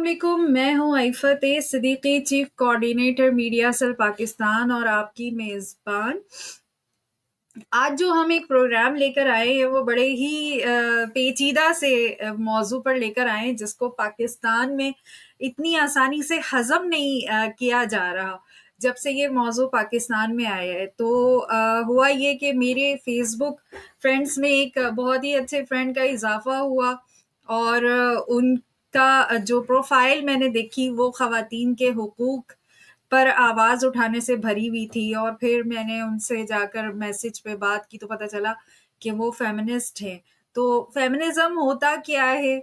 علیکم، میں ہوں Iffat Siddiqui, chief coordinator media cell Pakistan اور آپ کی میزبان۔ آج جو ہم ایک پروگرام لے کر آئے ہیں وہ بڑے ہی پیچیدہ سے موضوع پر لے کر آئے ہیں جس کو پاکستان میں اتنی آسانی سے ہضم نہیں کیا جا رہا جب سے یہ موضوع پاکستان میں آیا ہے۔ تو ہوا یہ کہ میرے فیس بک فرینڈز میں ایک بہت ہی اچھے فرینڈ کا اضافہ ہوا اور ان کا جو پروفائل میں نے دیکھی وہ خواتین کے حقوق پر آواز اٹھانے سے بھری ہوئی تھی، اور پھر میں نے ان سے جا کر میسج پہ بات کی تو پتہ چلا کہ وہ فیمنسٹ ہیں۔ تو فیمنزم ہوتا کیا ہے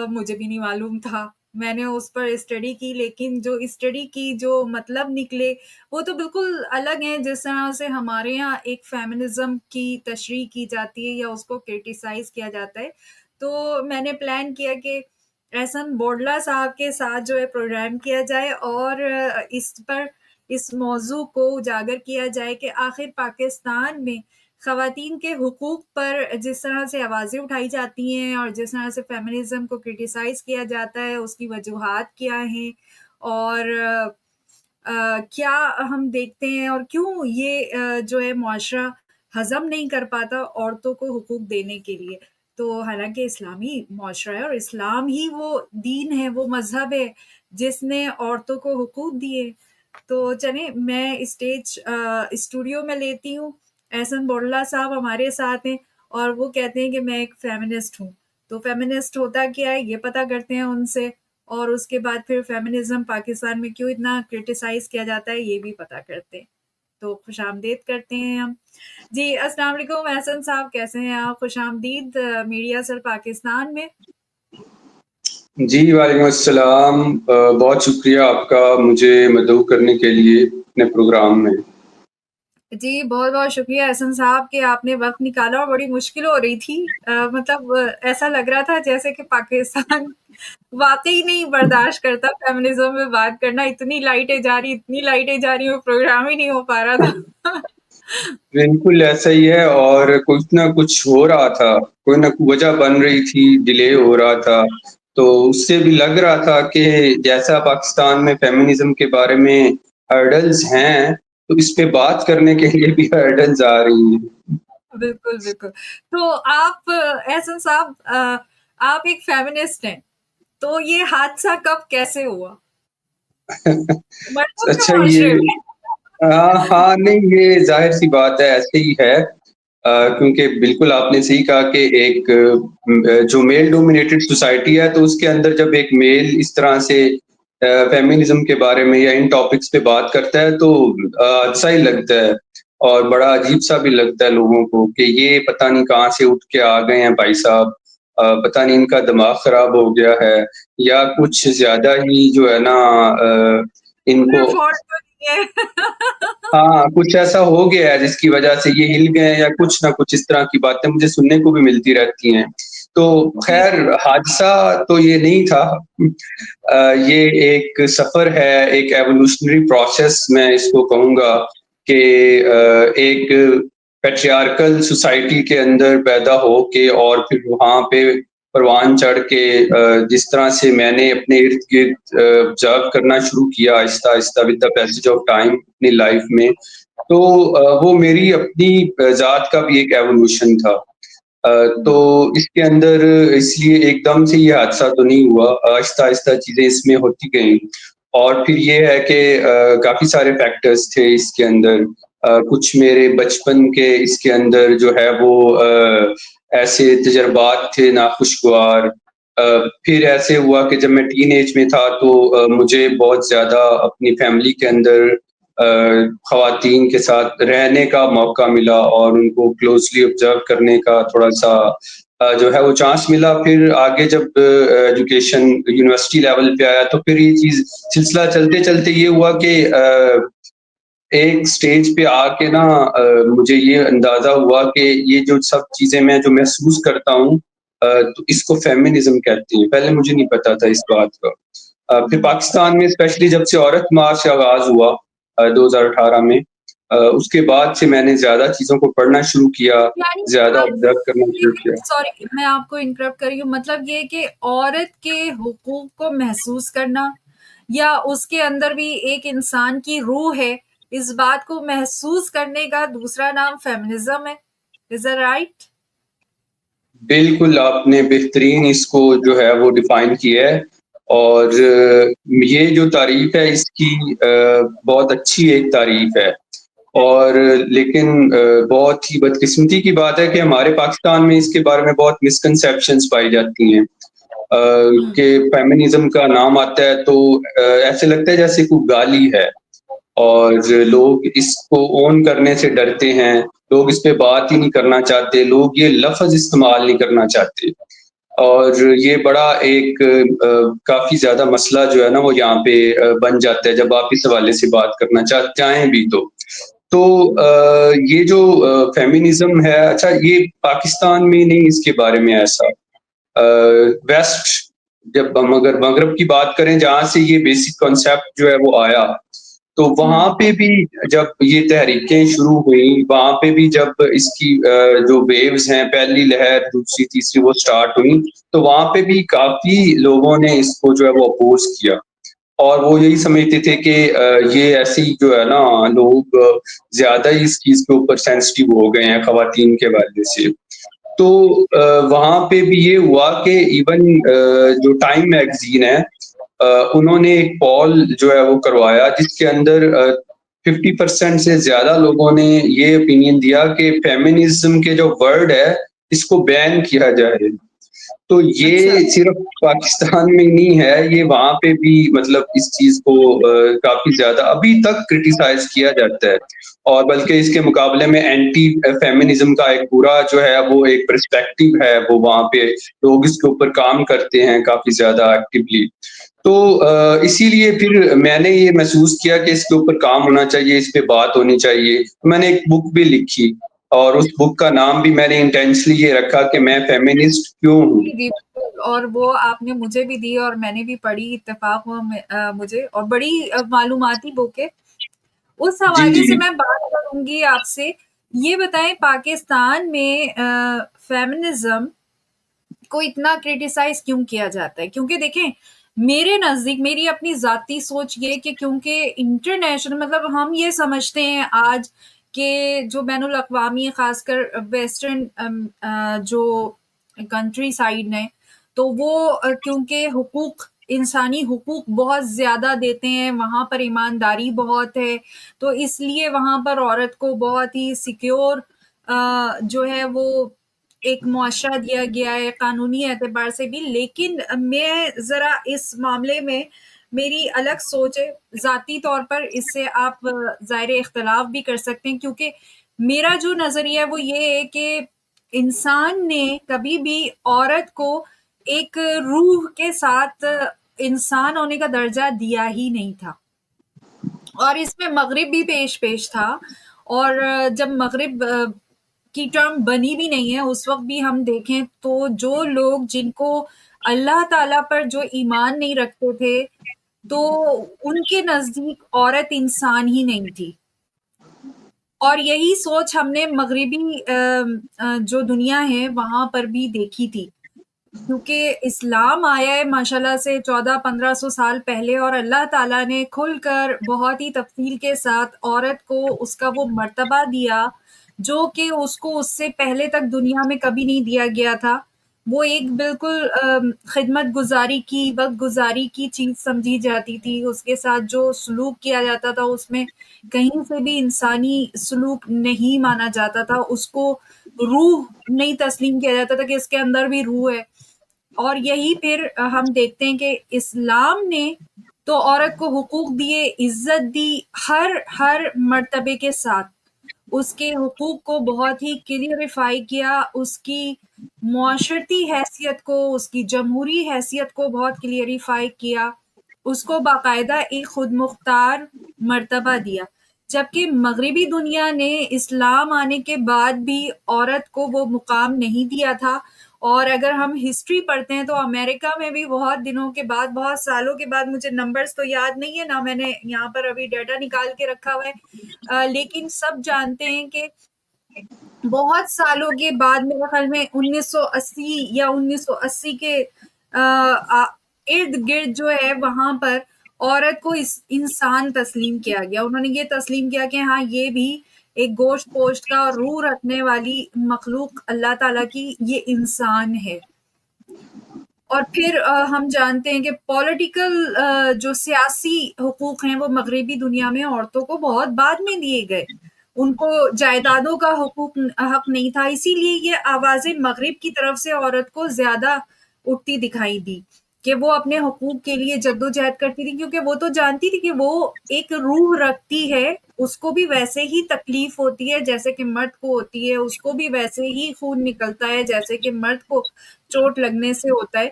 مجھے بھی نہیں معلوم تھا، میں نے اس پر اسٹڈی کی، لیکن جو اسٹڈی کی جو مطلب نکلے وہ تو بالکل الگ ہیں جس طرح سے ہمارے یہاں ایک فیمنزم کی تشریح کی جاتی ہے یا اس کو کرٹیسائز کیا جاتا ہے۔ تو میں نے پلان کیا کہ احسن بوڈلا صاحب کے ساتھ جو ہے پروگرام کیا جائے اور اس موضوع کو اجاگر کیا جائے کہ آخر پاکستان میں خواتین کے حقوق پر جس طرح سے آوازیں اٹھائی جاتی ہیں اور جس طرح سے فیمنزم کو کرٹیسائز کیا جاتا ہے اس کی وجوہات کیا ہیں، اور کیا ہم دیکھتے ہیں اور کیوں یہ جو ہے معاشرہ ہضم نہیں کر پاتا عورتوں کو حقوق دینے کے لیے۔ تو حالانکہ اسلامی معاشرہ ہے اور اسلام ہی وہ دین ہے، وہ مذہب ہے جس نے عورتوں کو حقوق دیے۔ تو چلیں میں اسٹوڈیو میں لیتی ہوں، احسن بوڈلا صاحب ہمارے ساتھ ہیں اور وہ کہتے ہیں کہ میں ایک فیمنسٹ ہوں۔ تو فیمنسٹ ہوتا کیا ہے یہ پتہ کرتے ہیں ان سے، اور اس کے بعد پھر فیمنزم پاکستان میں کیوں اتنا کرٹیسائز کیا جاتا ہے یہ بھی پتہ کرتے ہیں۔ تو خوش آمدید کرتے ہیں ہم۔ جی السلام علیکم احسن صاحب، کیسے ہیں آپ؟ خوش آمدید میڈیا سیل پاکستان میں۔ جی وعلیکم السلام، بہت شکریہ آپ کا مجھے مدعو کرنے کے لیے اپنے پروگرام میں۔ جی بہت بہت شکریہ احسن صاحب کہ آپ نے وقت نکالا، اور بڑی مشکل ہو رہی تھی، مطلب ایسا لگ رہا تھا جیسے کہ پاکستان واقعی نہیں برداشت کرتا فیمنزم میں بات کرنا، اتنی لائٹیں جا رہی وہ پروگرام ہی نہیں ہو پا رہا تھا۔ بالکل ایسا ہی ہے، اور کچھ نہ کچھ ہو رہا تھا، کوئی نہ کوئی وجہ بن رہی تھی، ڈیلے ہو رہا تھا، تو اس سے بھی لگ رہا تھا کہ جیسا پاکستان میں فیمنزم کے بارے میں ہرڈلز ہیں تو اس پہ بات کرنے کے لیے بھی ہرڈلز آ رہی ہیں۔ بالکل بالکل۔ تو آپ احسن صاحب آپ ایک فیمنسٹ ہیں، تو یہ حادثہ کب کیسے ہوا مردوں کے اچھا معاشرے یہ میں؟ ہاں نہیں، یہ ظاہر سی بات ہے، ایسے ہی ہے، کیونکہ بالکل آپ نے صحیح کہا کہ ایک جو میل ڈومینیٹڈ سوسائٹی ہے تو اس کے اندر جب ایک میل اس طرح سے فیمنزم کے بارے میں یا ان ٹاپکس پہ بات کرتا ہے تو اچھا ہی لگتا ہے، اور بڑا عجیب سا بھی لگتا ہے لوگوں کو کہ یہ پتہ نہیں کہاں سے اٹھ کے آ گئے ہیں بھائی صاحب، پتہ نہیں ان کا دماغ خراب ہو گیا ہے یا کچھ زیادہ ہی جو ہے نا ان کوئی کو، فالٹ تو نہیں ہے؟ ہاں کچھ ایسا ہو گیا ہے جس کی وجہ سے یہ ہل گئے ہیں یا کچھ نہ کچھ اس طرح کی باتیں مجھے سننے کو بھی ملتی رہتی ہیں۔ تو جی خیر حادثہ تو یہ نہیں تھا، یہ ایک سفر ہے، ایک ایوولوشنری پروسیس میں اس کو کہوں گا کہ ایک پیٹریارکل سوسائٹی کے اندر پیدا ہو کے اور پھر وہاں پہ پروان چڑھ کے جس طرح سے میں نے اپنے ارد گرد آبزرو کرنا شروع کیا آہستہ آہستہ with the passage of time اپنی لائف میں، تو وہ میری اپنی ذات کا بھی ایک ایوولوشن تھا۔ تو اس کے اندر اس لیے ایک دم سے یہ حادثہ تو نہیں ہوا، آہستہ آہستہ چیزیں اس میں ہوتی گئیں، اور پھر یہ ہے کہ کافی سارے فیکٹرز تھے اس کے اندر، کچھ میرے بچپن کے اس کے اندر جو ہے وہ ایسے تجربات تھے ناخوشگوار، پھر ایسے ہوا کہ جب میں ٹین ایج میں تھا تو مجھے بہت زیادہ اپنی فیملی کے اندر خواتین کے ساتھ رہنے کا موقع ملا اور ان کو کلوزلی آبزرو کرنے کا تھوڑا سا جو ہے وہ چانس ملا۔ پھر آگے جب ایجوکیشن یونیورسٹی لیول پہ آیا تو پھر یہ چیز سلسلہ چلتے چلتے یہ ہوا کہ ایک سٹیج پہ آ کے نا مجھے یہ اندازہ ہوا کہ یہ جو سب چیزیں میں جو محسوس کرتا ہوں تو اس کو فیمنزم کہتے ہیں، پہلے مجھے نہیں پتا تھا اس بات کا۔ پھر پاکستان میں اسپیشلی جب سے عورت مارچ کا آغاز ہوا 2018 میں، اس کے بعد سے میں نے زیادہ چیزوں کو پڑھنا شروع کیا، یعنی زیادہ آپ آبزرو کرنا شروع کیا۔ سوری میں آپ کو انٹرپٹ کر رہی ہوں، مطلب یہ کہ عورت کے حقوق کو محسوس کرنا یا اس کے اندر بھی ایک انسان کی روح ہے، اس بات کو محسوس کرنے کا دوسرا نام فیمنزم ہے. Is it right? بالکل آپ نے بہترین اس کو جو ہے وہ ڈیفائن کیا ہے، اور یہ جو تعریف ہے اس کی بہت اچھی ایک تعریف ہے، اور لیکن بہت ہی بدقسمتی کی بات ہے کہ ہمارے پاکستان میں اس کے بارے میں بہت مسکنسیپشنز پائی جاتی ہیں، کہ فیمنزم کا نام آتا ہے تو ایسے لگتا ہے جیسے کوئی گالی ہے، اور لوگ اس کو اون کرنے سے ڈرتے ہیں، لوگ اس پہ بات ہی نہیں کرنا چاہتے، لوگ یہ لفظ استعمال نہیں کرنا چاہتے، اور یہ بڑا ایک کافی زیادہ مسئلہ جو ہے نا وہ یہاں پہ بن جاتا ہے جب آپ اس حوالے سے بات کرنا چاہیں بھی تو یہ جو فیمنزم ہے، اچھا یہ پاکستان میں نہیں اس کے بارے میں ایسا، ویسٹ جب ہم اگر مغرب کی بات کریں جہاں سے یہ بیسک کانسیپٹ جو ہے وہ آیا، تو وہاں پہ بھی جب یہ تحریکیں شروع ہوئیں، وہاں پہ بھی جب اس کی جو ویوز ہیں پہلی لہر دوسری تیسری وہ سٹارٹ ہوئی، تو وہاں پہ بھی کافی لوگوں نے اس کو جو ہے وہ اپوز کیا، اور وہ یہی سمجھتے تھے کہ یہ ایسی جو ہے نا لوگ زیادہ ہی اس چیز کے اوپر سینسٹیو ہو گئے ہیں خواتین کے حوالے سے، تو وہاں پہ بھی یہ ہوا کہ ایون جو ٹائم میگزین ہے، انہوں نے ایک پول جو ہے وہ کروایا جس کے اندر 50% سے زیادہ لوگوں نے یہ اوپینین دیا کہ فیمنزم کے جو ورڈ ہے اس کو بین کیا جائے، تو اچھا. یہ صرف پاکستان میں نہیں ہے، یہ وہاں پہ بھی مطلب اس چیز کو کافی زیادہ ابھی تک کرٹیسائز کیا جاتا ہے، اور بلکہ اس کے مقابلے میں اینٹی فیمنزم کا ایک پورا جو ہے وہ ایک پرسپیکٹو ہے، وہ وہاں پہ لوگ اس کے اوپر کام کرتے ہیں کافی زیادہ ایکٹیولی، تو اسی لیے پھر میں نے یہ محسوس کیا کہ اس کے اوپر کام ہونا چاہیے، اس پہ بات ہونی چاہیے، میں نے ایک بک بھی لکھی، اور اس بک کا نام بھی میں نے انٹینشلی یہ رکھا کہ میں فیمنسٹ کیوں ہوں۔ جی جی بالکل، اور وہ آپ نے مجھے بھی دی اور میں نے بھی پڑھی، اتفاق ہوا مجھے، اور بڑی معلوماتی بک ہے. اس جی حوالے جی سے میں بات کروں گی آپ سے. یہ بتائیں پاکستان میں فیمنزم کو اتنا کرٹیسائز کیوں کیا جاتا ہے؟ کیونکہ دیکھیں میرے نزدیک میری اپنی ذاتی سوچ یہ کہ کیونکہ انٹرنیشنل مطلب ہم یہ سمجھتے ہیں آج کہ جو بین الاقوامی خاص کر ویسٹرن جو کنٹری سائڈ نے تو وہ کیونکہ حقوق انسانی حقوق بہت زیادہ دیتے ہیں، وہاں پر ایمانداری بہت ہے، تو اس لیے وہاں پر عورت کو بہت ہی سیکیور جو ہے وہ ایک معاشرہ دیا گیا ہے قانونی اعتبار سے بھی. لیکن میں ذرا اس معاملے میں میری الگ سوچ ہے ذاتی طور پر، اس سے آپ ظاہر اختلاف بھی کر سکتے ہیں، کیونکہ میرا جو نظریہ ہے وہ یہ ہے کہ انسان نے کبھی بھی عورت کو ایک روح کے ساتھ انسان ہونے کا درجہ دیا ہی نہیں تھا، اور اس میں مغرب بھی پیش تھا. اور جب مغرب کی ٹرم بنی بھی نہیں ہے اس وقت بھی ہم دیکھیں تو جو لوگ جن کو اللہ تعالیٰ پر جو ایمان نہیں رکھتے تھے تو ان کے نزدیک عورت انسان ہی نہیں تھی. اور یہی سوچ ہم نے مغربی جو دنیا ہے وہاں پر بھی دیکھی تھی، کیونکہ اسلام آیا ہے ماشاءاللہ سے 1400-1500 سال پہلے، اور اللہ تعالیٰ نے کھل کر بہت ہی تفصیل کے ساتھ عورت کو اس کا وہ مرتبہ دیا جو کہ اس کو اس سے پہلے تک دنیا میں کبھی نہیں دیا گیا تھا. وہ ایک بالکل خدمت گزاری کی وقت گزاری کی چیز سمجھی جاتی تھی، اس کے ساتھ جو سلوک کیا جاتا تھا اس میں کہیں سے بھی انسانی سلوک نہیں مانا جاتا تھا، اس کو روح نہیں تسلیم کیا جاتا تھا کہ اس کے اندر بھی روح ہے. اور یہی پھر ہم دیکھتے ہیں کہ اسلام نے تو عورت کو حقوق دیے، عزت دی، ہر مرتبے کے ساتھ اس کے حقوق کو بہت ہی کلیئرفائی کیا، اس کی معاشرتی حیثیت کو، اس کی جمہوری حیثیت کو بہت کلیئرفائی کیا، اس کو باقاعدہ ایک خود مختار مرتبہ دیا. جبکہ مغربی دنیا نے اسلام آنے کے بعد بھی عورت کو وہ مقام نہیں دیا تھا، اور اگر ہم ہسٹری پڑھتے ہیں تو امریکہ میں بھی بہت دنوں کے بعد، بہت سالوں کے بعد، مجھے نمبرز تو یاد نہیں ہے نا، میں نے یہاں پر ابھی ڈیٹا نکال کے رکھا ہوا ہے، لیکن سب جانتے ہیں کہ بہت سالوں کے بعد، میرے خیال میں 1980 یا 1980 کے ارد گرد جو ہے وہاں پر عورت کو انسان تسلیم کیا گیا. انہوں نے یہ تسلیم کیا کہ ہاں یہ بھی ایک گوشت پوشت کا روح رکھنے والی مخلوق اللہ تعالیٰ کی، یہ انسان ہے. اور پھر ہم جانتے ہیں کہ پولیٹیکل جو سیاسی حقوق ہیں وہ مغربی دنیا میں عورتوں کو بہت بعد میں دیے گئے. ان کو جائیدادوں کا حق نہیں تھا، اسی لیے یہ آوازیں مغرب کی طرف سے عورت کو زیادہ اٹھتی دکھائی دی کہ وہ اپنے حقوق کے لیے جدوجہد کرتی تھی، کیونکہ وہ تو جانتی تھی کہ وہ ایک روح رکھتی ہے، اس کو بھی ویسے ہی تکلیف ہوتی ہے جیسے کہ مرد کو ہوتی ہے، اس کو بھی ویسے ہی خون نکلتا ہے جیسے کہ مرد کو چوٹ لگنے سے ہوتا ہے.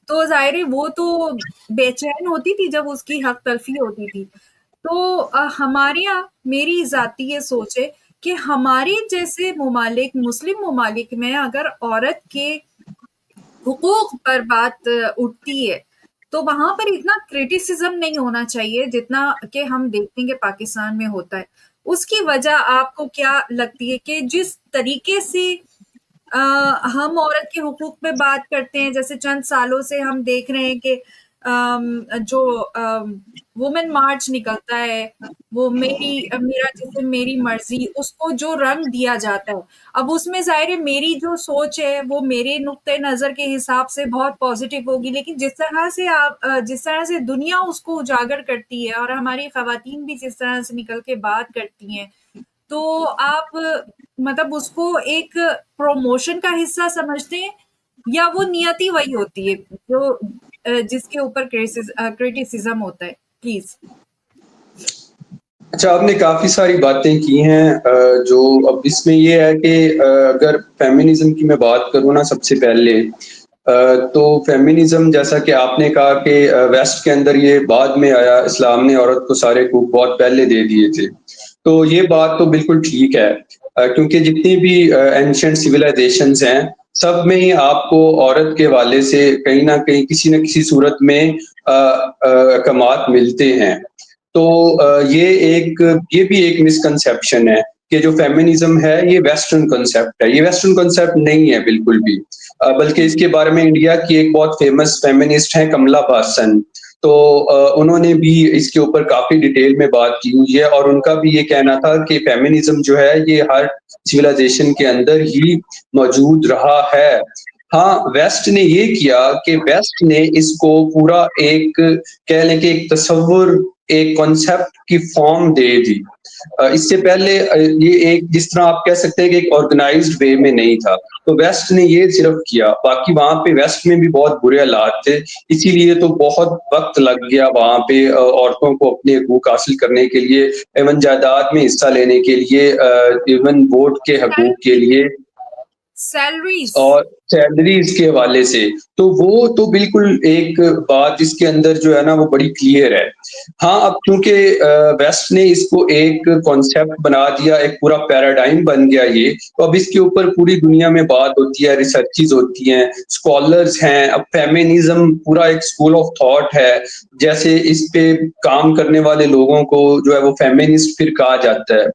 تو ظاہر ہے وہ تو بے چین ہوتی تھی جب اس کی حق تلفی ہوتی تھی. تو ہمارے یہاں میری ذاتی یہ سوچ ہے کہ ہمارے جیسے ممالک، مسلم ممالک میں اگر عورت کے حقوق پر بات اٹھتی ہے تو وہاں پر اتنا کریٹیسزم نہیں ہونا چاہیے جتنا کہ ہم دیکھیں گے پاکستان میں ہوتا ہے. اس کی وجہ آپ کو کیا لگتی ہے کہ جس طریقے سے ہم عورت کے حقوق پہ بات کرتے ہیں، جیسے چند سالوں سے ہم دیکھ رہے ہیں کہ جو وومن مارچ نکلتا ہے، وہ میرا جسم میری مرضی، اس کو جو رنگ دیا جاتا ہے، اب اس میں ظاہر ہے میری جو سوچ ہے وہ میرے نقطۂ نظر کے حساب سے بہت پازیٹیو ہوگی، لیکن جس طرح سے دنیا اس کو اجاگر کرتی ہے اور ہماری خواتین بھی جس طرح سے نکل کے بات کرتی ہیں، تو آپ مطلب اس کو ایک پروموشن کا حصہ سمجھتے ہیں یا وہ نیتی وہی ہوتی ہے جو جس کے اوپر کریٹیسزم ہوتا ہے؟ پلیز. اچھا، آپ نے کافی ساری باتیں کی ہیں جو اب اس میں یہ ہے کہ اگر فیمنزم کی میں بات کروں نا، سب سے پہلے تو فیمنزم جیسا کہ آپ نے کہا کہ ویسٹ کے اندر یہ بعد میں آیا، اسلام نے عورت کو سارے حقوق بہت پہلے دے دیے تھے. تو یہ بات تو بالکل ٹھیک ہے، کیونکہ جتنی بھی اینشنٹ سویلائزیشنز ہیں سب میں ہی آپ کو عورت کے حوالے سے کہیں نہ کہیں کسی نہ کسی صورت میں احکامات ملتے ہیں. تو یہ بھی ایک مسکنسیپشن ہے کہ جو فیمنزم ہے یہ ویسٹرن کنسیپٹ ہے. یہ ویسٹرن کنسیپٹ نہیں ہے بالکل بھی، بلکہ اس کے بارے میں انڈیا کی ایک بہت فیمس فیمنسٹ ہیں کملا ہاسن، تو انہوں نے بھی اس کے اوپر کافی ڈیٹیل میں بات کی ہوئی ہے، اور ان کا بھی یہ کہنا تھا کہ فیمنزم جو ہے یہ ہر سویلائزیشن کے اندر ہی موجود رہا ہے. ہاں، ویسٹ نے یہ کیا کہ ویسٹ نے اس کو پورا ایک کہہ لیں کہ ایک تصور، ایک کانسیپٹ کی فارم دے دی. اس سے پہلے یہ ایک جس طرح آپ کہہ سکتے ہیں کہ ایک آرگنائزڈ وے میں نہیں تھا، تو ویسٹ نے یہ صرف کیا. باقی وہاں پہ ویسٹ میں بھی بہت برے حالات تھے، اسی لیے تو بہت وقت لگ گیا وہاں پہ عورتوں کو اپنے حقوق حاصل کرنے کے لیے، ایون جائیداد میں حصہ لینے کے لیے، ایون ووٹ کے حقوق کے لیے سیلریز. اور سیلریز کے حوالے سے. تو وہ تو بالکل ایک بات اس کے اندر جو ہے نا وہ بڑی کلیئر ہے. ہاں، اب چونکہ ویسٹ نے اس کو ایک کانسیپٹ بنا دیا، ایک پورا پیراڈائم بن گیا یہ، تو اب اس کے اوپر پوری دنیا میں بات ہوتی ہے، ریسرچز ہوتی ہیں، اسکالرز ہیں. اب فیمنزم پورا ایک اسکول آف تھاٹ ہے، جیسے اس پہ کام کرنے والے لوگوں کو جو ہے وہ فیمنسٹ پھر کہا جاتا ہے.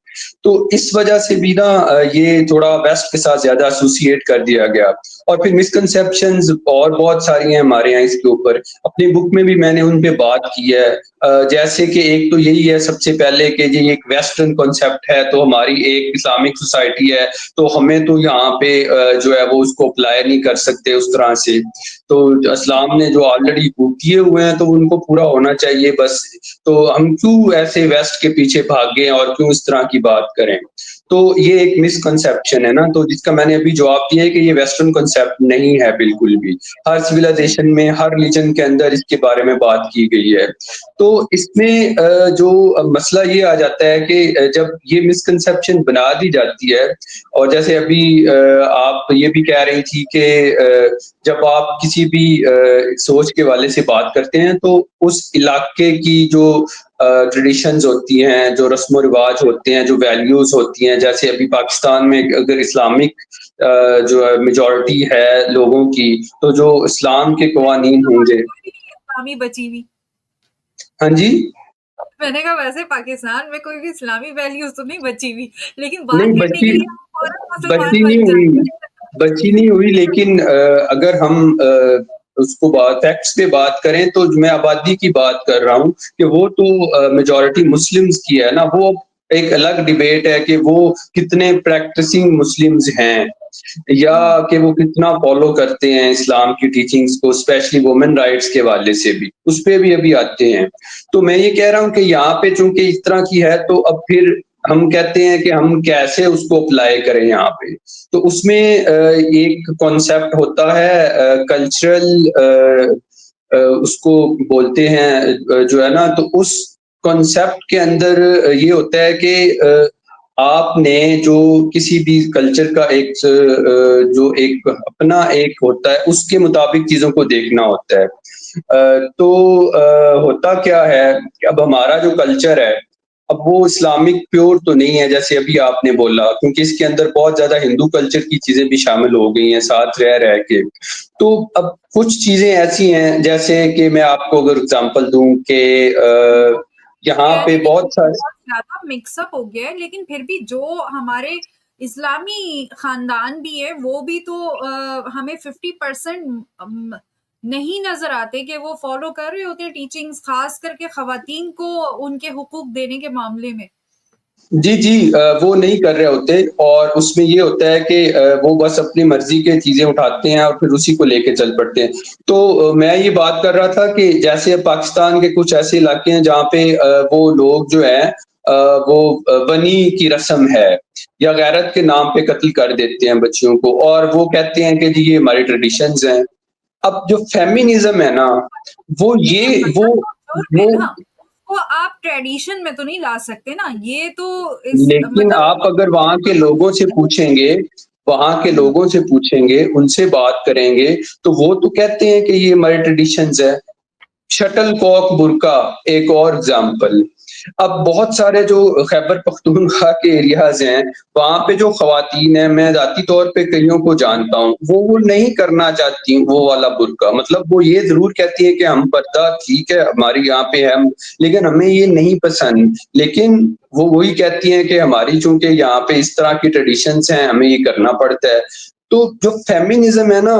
تو اس وجہ سے بھی نا یہ تھوڑا ویسٹ کے ساتھ زیادہ ایسوسیٹ کر دیا گیا. اور پھر مسکنسیپشنز اور بہت ساری ہیں ہمارے یہاں اس کے اوپر، اپنی بک میں بھی میں نے ان پہ بات کی ہے. جیسے کہ ایک تو یہی ہے سب سے پہلے کہ یہ ایک ویسٹرن کنسیپٹ ہے، تو ہماری ایک اسلامک سوسائٹی ہے، تو ہمیں تو یہاں پہ جو ہے وہ اس کو اپلائی نہیں کر سکتے اس طرح سے. تو اسلام نے جو آلریڈی کیے ہوئے ہیں تو ان کو پورا ہونا چاہیے بس. تو ہم کیوں ایسے ویسٹ کے پیچھے بھاگیں اور کیوں اس طرح کی بات کریں؟ تو یہ ایک مسکنسیپشن ہے نا، تو جس کا میں نے ابھی جواب دیا ہے کہ یہ ویسٹرن کنسیپٹ نہیں ہے بالکل بھی. ہر سویلائزیشن میں، ہر ریجن کے اندر اس کے بارے میں بات کی گئی ہے. تو اس میں جو مسئلہ یہ آ جاتا ہے کہ جب یہ مسکنسیپشن بنا دی جاتی ہے، اور جیسے ابھی آپ یہ بھی کہہ رہی تھی کہ جب آپ کسی بھی سوچ کے حوالے سے بات کرتے ہیں تو اس علاقے کی جو ٹریڈیشنز ہوتی ہیں، جو رسم و رواج ہوتے ہیں، جو ویلیوز ہوتی ہیں، جیسے ابھی پاکستان میں اگر اسلامک جو ہے میجورٹی ہے لوگوں کی، تو جو اسلام کے ویسے قوانین تو ہوں وہاں گے۔ کوئی بھی اسلامی بچی ہوئی، ہاں جی؟ میں نے کہا ویسے پاکستان میں کوئی بھی اسلامی ویلیوز تو نہیں بچی ہوئی، لیکن نہیں بات کرنے کے بچی لیے ہم فوراً بچی مسلمان نہیں بن ہوئی، جاتے ہیں۔ بچی نہیں ہوئی، لیکن اگر ہم اس کو فیکٹس پہ بات کریں تو میں آبادی کی بات کر رہا ہوں کہ وہ تو میجورٹی مسلمز کی ہے نا، وہ ایک الگ ڈیبیٹ ہے کہ وہ کتنے پریکٹسنگ مسلمز ہیں، یا ہوں، کہ وہ کتنا فالو کرتے ہیں اسلام کی ٹیچنگز کو، اسپیشلی وومن رائٹس کے حوالے سے بھی، اس پہ بھی ابھی آتے ہیں۔ تو میں یہ کہہ رہا ہوں کہ یہاں پہ چونکہ اس طرح کی ہے تو اب پھر ہم کہتے ہیں کہ ہم کیسے اس کو اپلائی کریں یہاں پہ۔ تو اس میں ایک کانسیپٹ ہوتا ہے کلچرل، اس کو بولتے ہیں جو ہے نا، تو اس کانسیپٹ کے اندر یہ ہوتا ہے کہ آپ نے جو کسی بھی کلچر کا ایک جو ایک اپنا ایک ہوتا ہے اس کے مطابق چیزوں کو دیکھنا ہوتا ہے۔ تو ہوتا کیا ہے کہ اب ہمارا جو کلچر ہے، اب وہ اسلامک پیور تو نہیں ہے جیسے ابھی آپ نے بولا، کیونکہ اس کے اندر بہت زیادہ ہندو کلچر کی چیزیں بھی شامل ہو گئی ہیں ساتھ رہ کے۔ تو اب کچھ چیزیں ایسی ہیں جیسے کہ میں آپ کو اگر اگزامپل دوں کہ یہاں کہہ پہ نہیں رہی کہ بہت سارے، بہت زیادہ مکس اپ ہو گیا ہے، لیکن پھر بھی جو ہمارے اسلامی خاندان بھی ہے وہ بھی تو ہمیں 50% نہیں نظر آتے کہ وہ فالو کر رہے ہوتے ٹیچنگز، خاص کر کے خواتین کو ان کے حقوق دینے کے معاملے میں۔ جی جی، وہ نہیں کر رہے ہوتے، اور اس میں یہ ہوتا ہے کہ وہ بس اپنی مرضی کے چیزیں اٹھاتے ہیں اور پھر اسی کو لے کے چل پڑتے ہیں۔ تو میں یہ بات کر رہا تھا کہ جیسے اب پاکستان کے کچھ ایسے علاقے ہیں جہاں پہ وہ لوگ جو ہیں وہ بنی کی رسم ہے یا غیرت کے نام پہ قتل کر دیتے ہیں بچیوں کو، اور وہ کہتے ہیں کہ جی یہ ہماری ٹریڈیشنز ہیں۔ اب جو فیمینزم ہے نا، وہ دیکھیں یہ مذہب تو جرم ہے وہ نا، اس کو آپ ٹریڈیشن میں تو نہیں لا سکتے نا، یہ تو لیکن مطلب آپ اگر وہاں کے لوگوں سے پوچھیں گے، وہاں کے ہوں، لوگوں سے پوچھیں گے، ان سے بات کریں گے، تو وہ تو کہتے ہیں کہ یہ ہماری ٹریڈیشنز ہے۔ شٹل کاک برقع ایک اور اگزامپل۔ اب بہت سارے جو خیبر پختونخوا کے ایریاز ہیں، وہاں پہ جو خواتین ہیں، میں ذاتی طور پہ کئیوں کو جانتا ہوں، وہ نہیں کرنا چاہتی وہ والا برقع، مطلب وہ یہ ضرور کہتی ہے کہ ہم پردہ ٹھیک ہے ہماری یہاں پہ ہے، لیکن ہمیں یہ نہیں پسند، لیکن وہ وہی کہتی ہیں کہ ہماری چونکہ یہاں پہ اس طرح کی ٹریڈیشنز ہیں ہمیں یہ کرنا پڑتا ہے۔ تو جو فیمینزم ہے نا،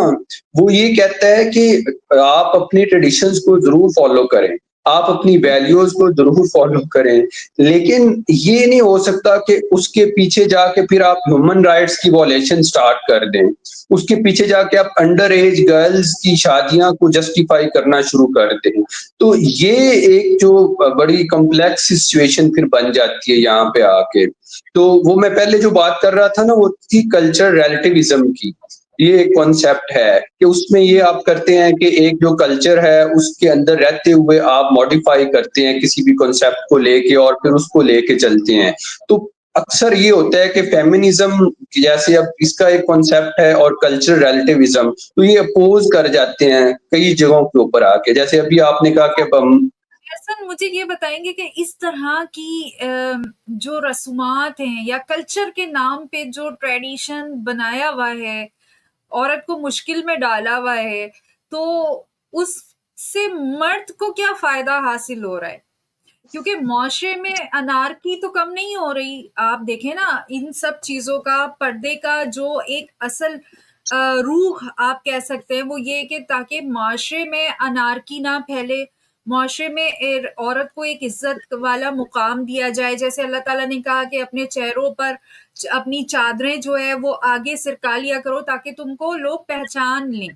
وہ یہ کہتا ہے کہ آپ اپنی ٹریڈیشنز کو ضرور فالو کریں، آپ اپنی ویلیوز کو ضرور فالو کریں، لیکن یہ نہیں ہو سکتا کہ اس کے پیچھے جا کے پھر آپ ہیومن رائٹس کی وائلیشن سٹارٹ کر دیں، اس کے پیچھے جا کے آپ انڈر ایج گرلز کی شادیاں کو جسٹیفائی کرنا شروع کر دیں۔ تو یہ ایک جو بڑی کمپلیکس سچویشن پھر بن جاتی ہے یہاں پہ آ کے۔ تو وہ میں پہلے جو بات کر رہا تھا نا، وہ تھی کلچر ریلیٹیوزم کی۔ یہ ایک کانسیپٹ ہے کہ اس میں یہ آپ کرتے ہیں کہ ایک جو کلچر ہے اس کے اندر رہتے ہوئے آپ ماڈیفائی کرتے ہیں کسی بھی کانسیپٹ کو لے کے اور پھر اس کو لے کے چلتے ہیں۔ تو اکثر یہ ہوتا ہے کہ فیمینزم جیسے اب اس کا ایک کانسیپٹ ہے اور کلچر ریلیٹیوزم، تو یہ اپوز کر جاتے ہیں کئی جگہوں کے اوپر آ کے، جیسے ابھی آپ نے کہا کہ اب ہم احسن مجھے یہ بتائیں گے کہ اس طرح کی جو رسومات ہیں یا کلچر کے نام پہ جو ٹریڈیشن بنایا ہوا ہے، عورت کو مشکل میں ڈالا ہوا ہے، تو اس سے مرد کو کیا فائدہ حاصل ہو رہا ہے؟ کیونکہ معاشرے میں انارکی تو کم نہیں ہو رہی، آپ دیکھیں نا ان سب چیزوں کا پردے کا جو ایک اصل روح آپ کہہ سکتے ہیں وہ یہ کہ تاکہ معاشرے میں انارکی نہ پھیلے، معاشرے میں عورت کو ایک عزت والا مقام دیا جائے، جیسے اللہ تعالیٰ نے کہا کہ اپنے چہروں پر اپنی چادریں جو ہے وہ آگے سرکا لیا کرو تاکہ تم کو لوگ پہچان لیں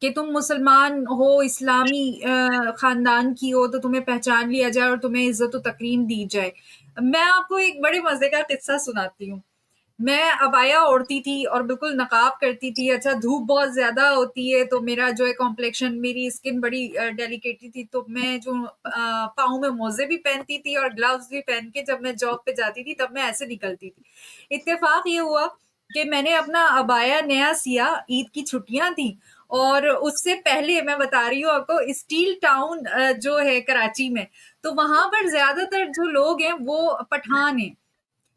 کہ تم مسلمان ہو، اسلامی خاندان کی ہو، تو تمہیں پہچان لیا جائے اور تمہیں عزت و تکریم دی جائے۔ میں آپ کو ایک بڑے مزے کا قصہ سناتی ہوں۔ میں عبایا اوڑھتی تھی اور بالکل نقاب کرتی تھی، اچھا دھوپ بہت زیادہ ہوتی ہے تو میرا جو ہے کمپلیکشن، میری اسکن بڑی ڈیلیکیٹ تھی، تو میں جو پاؤں میں موزے بھی پہنتی تھی اور گلوز بھی پہن کے جب میں جاب پہ جاتی تھی تب میں ایسے نکلتی تھی۔ اتفاق یہ ہوا کہ میں نے اپنا عبایا نیا سیا، عید کی چھٹیاں تھیں، اور اس سے پہلے میں بتا رہی ہوں آپ کو، اسٹیل ٹاؤن جو ہے کراچی میں، تو وہاں پر زیادہ تر جو لوگ ہیں وہ پٹھان ہیں،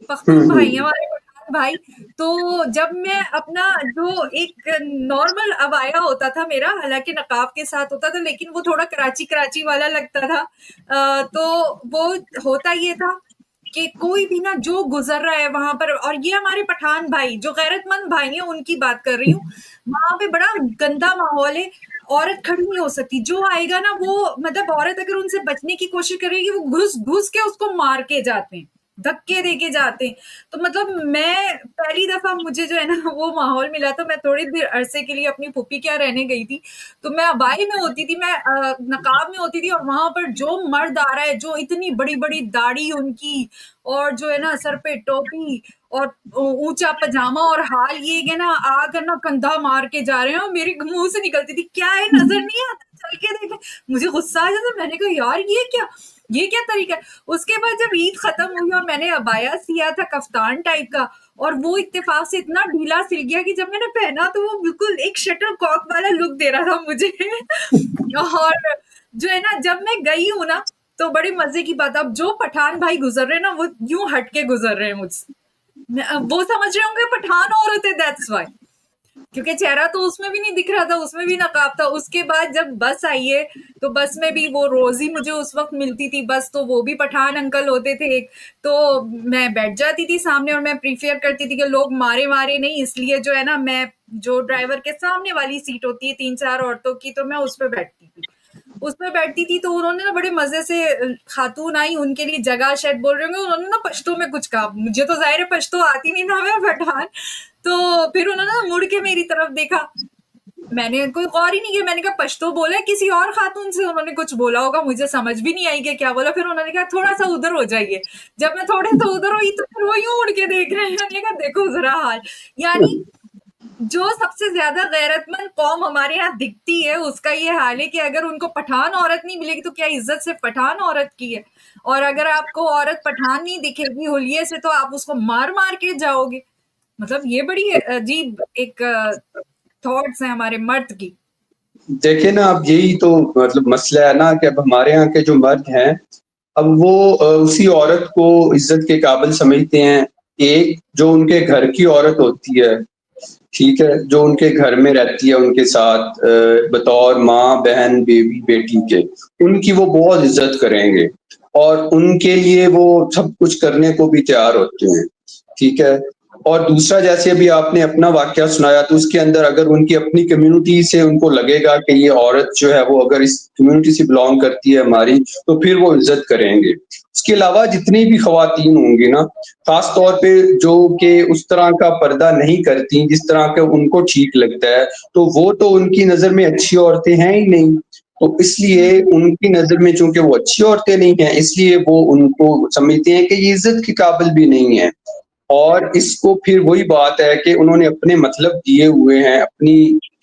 پختون بھائی ہیں ہمارے، پٹھان بھائی. تو جب میں اپنا جو ایک نارمل عبایا ہوتا تھا میرا، حالانکہ نقاب کے ساتھ ہوتا تھا لیکن وہ تھوڑا کراچی کراچی والا لگتا تھا، تو وہ ہوتا یہ تھا کہ کوئی بھی نا جو گزر رہا ہے وہاں پر، اور یہ ہمارے پٹھان بھائی جو غیرت مند بھائی ہیں ان کی بات کر رہی ہوں، وہاں پہ بڑا گندا ماحول ہے، عورت کھڑی نہیں ہو سکتی، جو آئے گا نا وہ مطلب عورت اگر ان سے بچنے کی کوشش کرے گی وہ گھس گھس کے اس کو مار کے جاتے ہیں، دھکے دے کے جاتے ہیں. تو مطلب میں پہلی دفعہ مجھے جو ہے نا وہ ماحول ملا، تو میں تھوڑی دیر عرصے کے لیے اپنی پھوپھی کے یہاں رہنے گئی تھی، تو میں عبائی میں ہوتی تھی، میں نقاب میں ہوتی تھی، اور وہاں پر جو مرد آ رہا ہے جو اتنی بڑی بڑی داڑھی ان کی، اور جو ہے نا سر پہ ٹوپی اور اونچا پجامہ، اور حال یہ کہ نا آ کر نا کندھا مار کے جا رہے ہیں، اور میرے منہ سے نکلتی تھی کیا ہے نظر نہیں آتا، چل کے دیکھیں. مجھے غصہ آ جاتا، میں نے کہا یار یہ کیا طریقہ ہے. اس کے بعد جب عید ختم ہوئی اور میں نے عبایا سیا تھا کفتان ٹائپ کا، اور وہ اتفاق سے اتنا ڈھیلا سل گیا کہ جب میں نے پہنا تو وہ بالکل ایک شٹل کاک والا لک دے رہا تھا مجھے. اور جو ہے نا جب میں گئی ہوں نا تو بڑے مزے کی بات، اب جو پٹھان بھائی گزر رہے ہیں نا وہ یوں ہٹ کے گزر رہے ہیں مجھ سے، وہ سمجھ رہے ہوں گے پٹھان عورت ہے، دیٹس وائی، کیونکہ چہرہ تو اس میں بھی نہیں دکھ رہا تھا، اس میں بھی نقاب تھا. اس کے بعد جب بس آئی ہے تو بس میں بھی وہ روزی مجھے اس وقت ملتی تھی بس، تو وہ بھی پٹھان انکل ہوتے تھے ایک، تو میں بیٹھ جاتی تھی سامنے، اور میں پریفیئر کرتی تھی کہ لوگ مارے نہیں، اس لیے جو ہے نا میں جو ڈرائیور کے سامنے والی سیٹ ہوتی ہے 3-4 عورتوں کی، تو میں اس پہ بیٹھتی تھی. اس میں بیٹھتی تھی تو انہوں نے نا بڑے مزے سے، خاتون آئی ان کے لیے جگہ شاید بول رہے ہوں گے، انہوں نے نا پشتو میں کچھ کہا، مجھے تو ظاہر ہے پشتو آتی نہیں تھا، میں پٹھان. تو پھر انہوں نے مڑ کے میری طرف دیکھا، میں نے کوئی غور ہی نہیں کیا، میں نے کہا پشتو بولا ہے، کسی اور خاتون سے انہوں نے کچھ بولا ہوگا، مجھے سمجھ بھی نہیں آئی کہ کیا بولا. پھر انہوں نے کہا تھوڑا سا ادھر ہو جائیے. جب میں تھوڑے سا ادھر ہوئی تو پھر وہ یوں اڑ کے دیکھ رہے ہیں، میں نے کہا دیکھو ذرا حال. یعنی جو سب سے زیادہ غیرت مند قوم ہمارے یہاں دکھتی ہے اس کا یہ حال ہے کہ اگر ان کو پٹھان عورت نہیں ملے گی تو کیا عزت صرف پٹھان عورت کی ہے، اور اگر آپ کو عورت پٹھان نہیں دکھے گی حلیے سے تو آپ اس کو مار مار کے جاؤ گے. مطلب یہ بڑی عجیب ایک تھاٹس ہیں ہمارے مرد کی. دیکھیں نا، اب یہی تو مطلب مسئلہ ہے نا کہ اب ہمارے یہاں کے جو مرد ہیں، اب وہ اسی عورت کو عزت کے قابل سمجھتے ہیں. ایک جو ان کے گھر کی عورت ہوتی ہے، ٹھیک ہے، جو ان کے گھر میں رہتی ہے ان کے ساتھ بطور ماں بہن بیوی بیٹی کے، ان کی وہ بہت عزت کریں گے اور ان کے لیے وہ سب کچھ کرنے کو بھی تیار ہوتے ہیں، ٹھیک ہے. اور دوسرا، جیسے ابھی آپ نے اپنا واقعہ سنایا، تو اس کے اندر اگر ان کی اپنی کمیونٹی سے ان کو لگے گا کہ یہ عورت جو ہے وہ اگر اس کمیونٹی سے بلانگ کرتی ہے ہماری، تو پھر وہ عزت کریں گے. اس کے علاوہ جتنی بھی خواتین ہوں گی نا، خاص طور پہ جو کہ اس طرح کا پردہ نہیں کرتی جس طرح کا ان کو ٹھیک لگتا ہے، تو وہ تو ان کی نظر میں اچھی عورتیں ہیں ہی نہیں. تو اس لیے ان کی نظر میں چونکہ وہ اچھی عورتیں نہیں ہیں، اس لیے وہ ان کو سمجھتے ہیں کہ یہ عزت کے قابل بھی نہیں ہے. اور اس کو پھر وہی بات ہے کہ انہوں نے اپنے مطلب دیے ہوئے ہیں، اپنی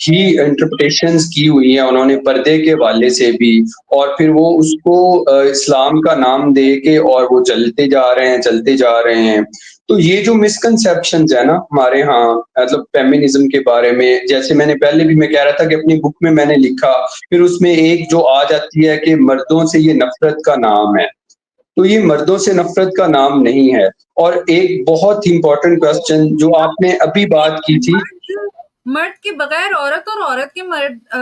ہی انٹرپریٹیشنز کی ہوئی ہیں انہوں نے پردے کے حوالے سے بھی، اور پھر وہ اس کو اسلام کا نام دے کے اور وہ چلتے جا رہے ہیں چلتے جا رہے ہیں. تو یہ جو مسکنسیپشنز ہے نا ہمارے ہاں، مطلب فیمنزم کے بارے میں، جیسے میں نے پہلے بھی میں کہہ رہا تھا کہ اپنی بک میں میں نے لکھا، پھر اس میں ایک جو آ جاتی ہے کہ مردوں سے یہ نفرت کا نام ہے. تو یہ مردوں سے نفرت کا نام نہیں ہے. اور ایک بہت ہی امپورٹنٹ کوسچن جو آپ نے ابھی بات کی تھی، مرد کے بغیر عورت اور عورت کے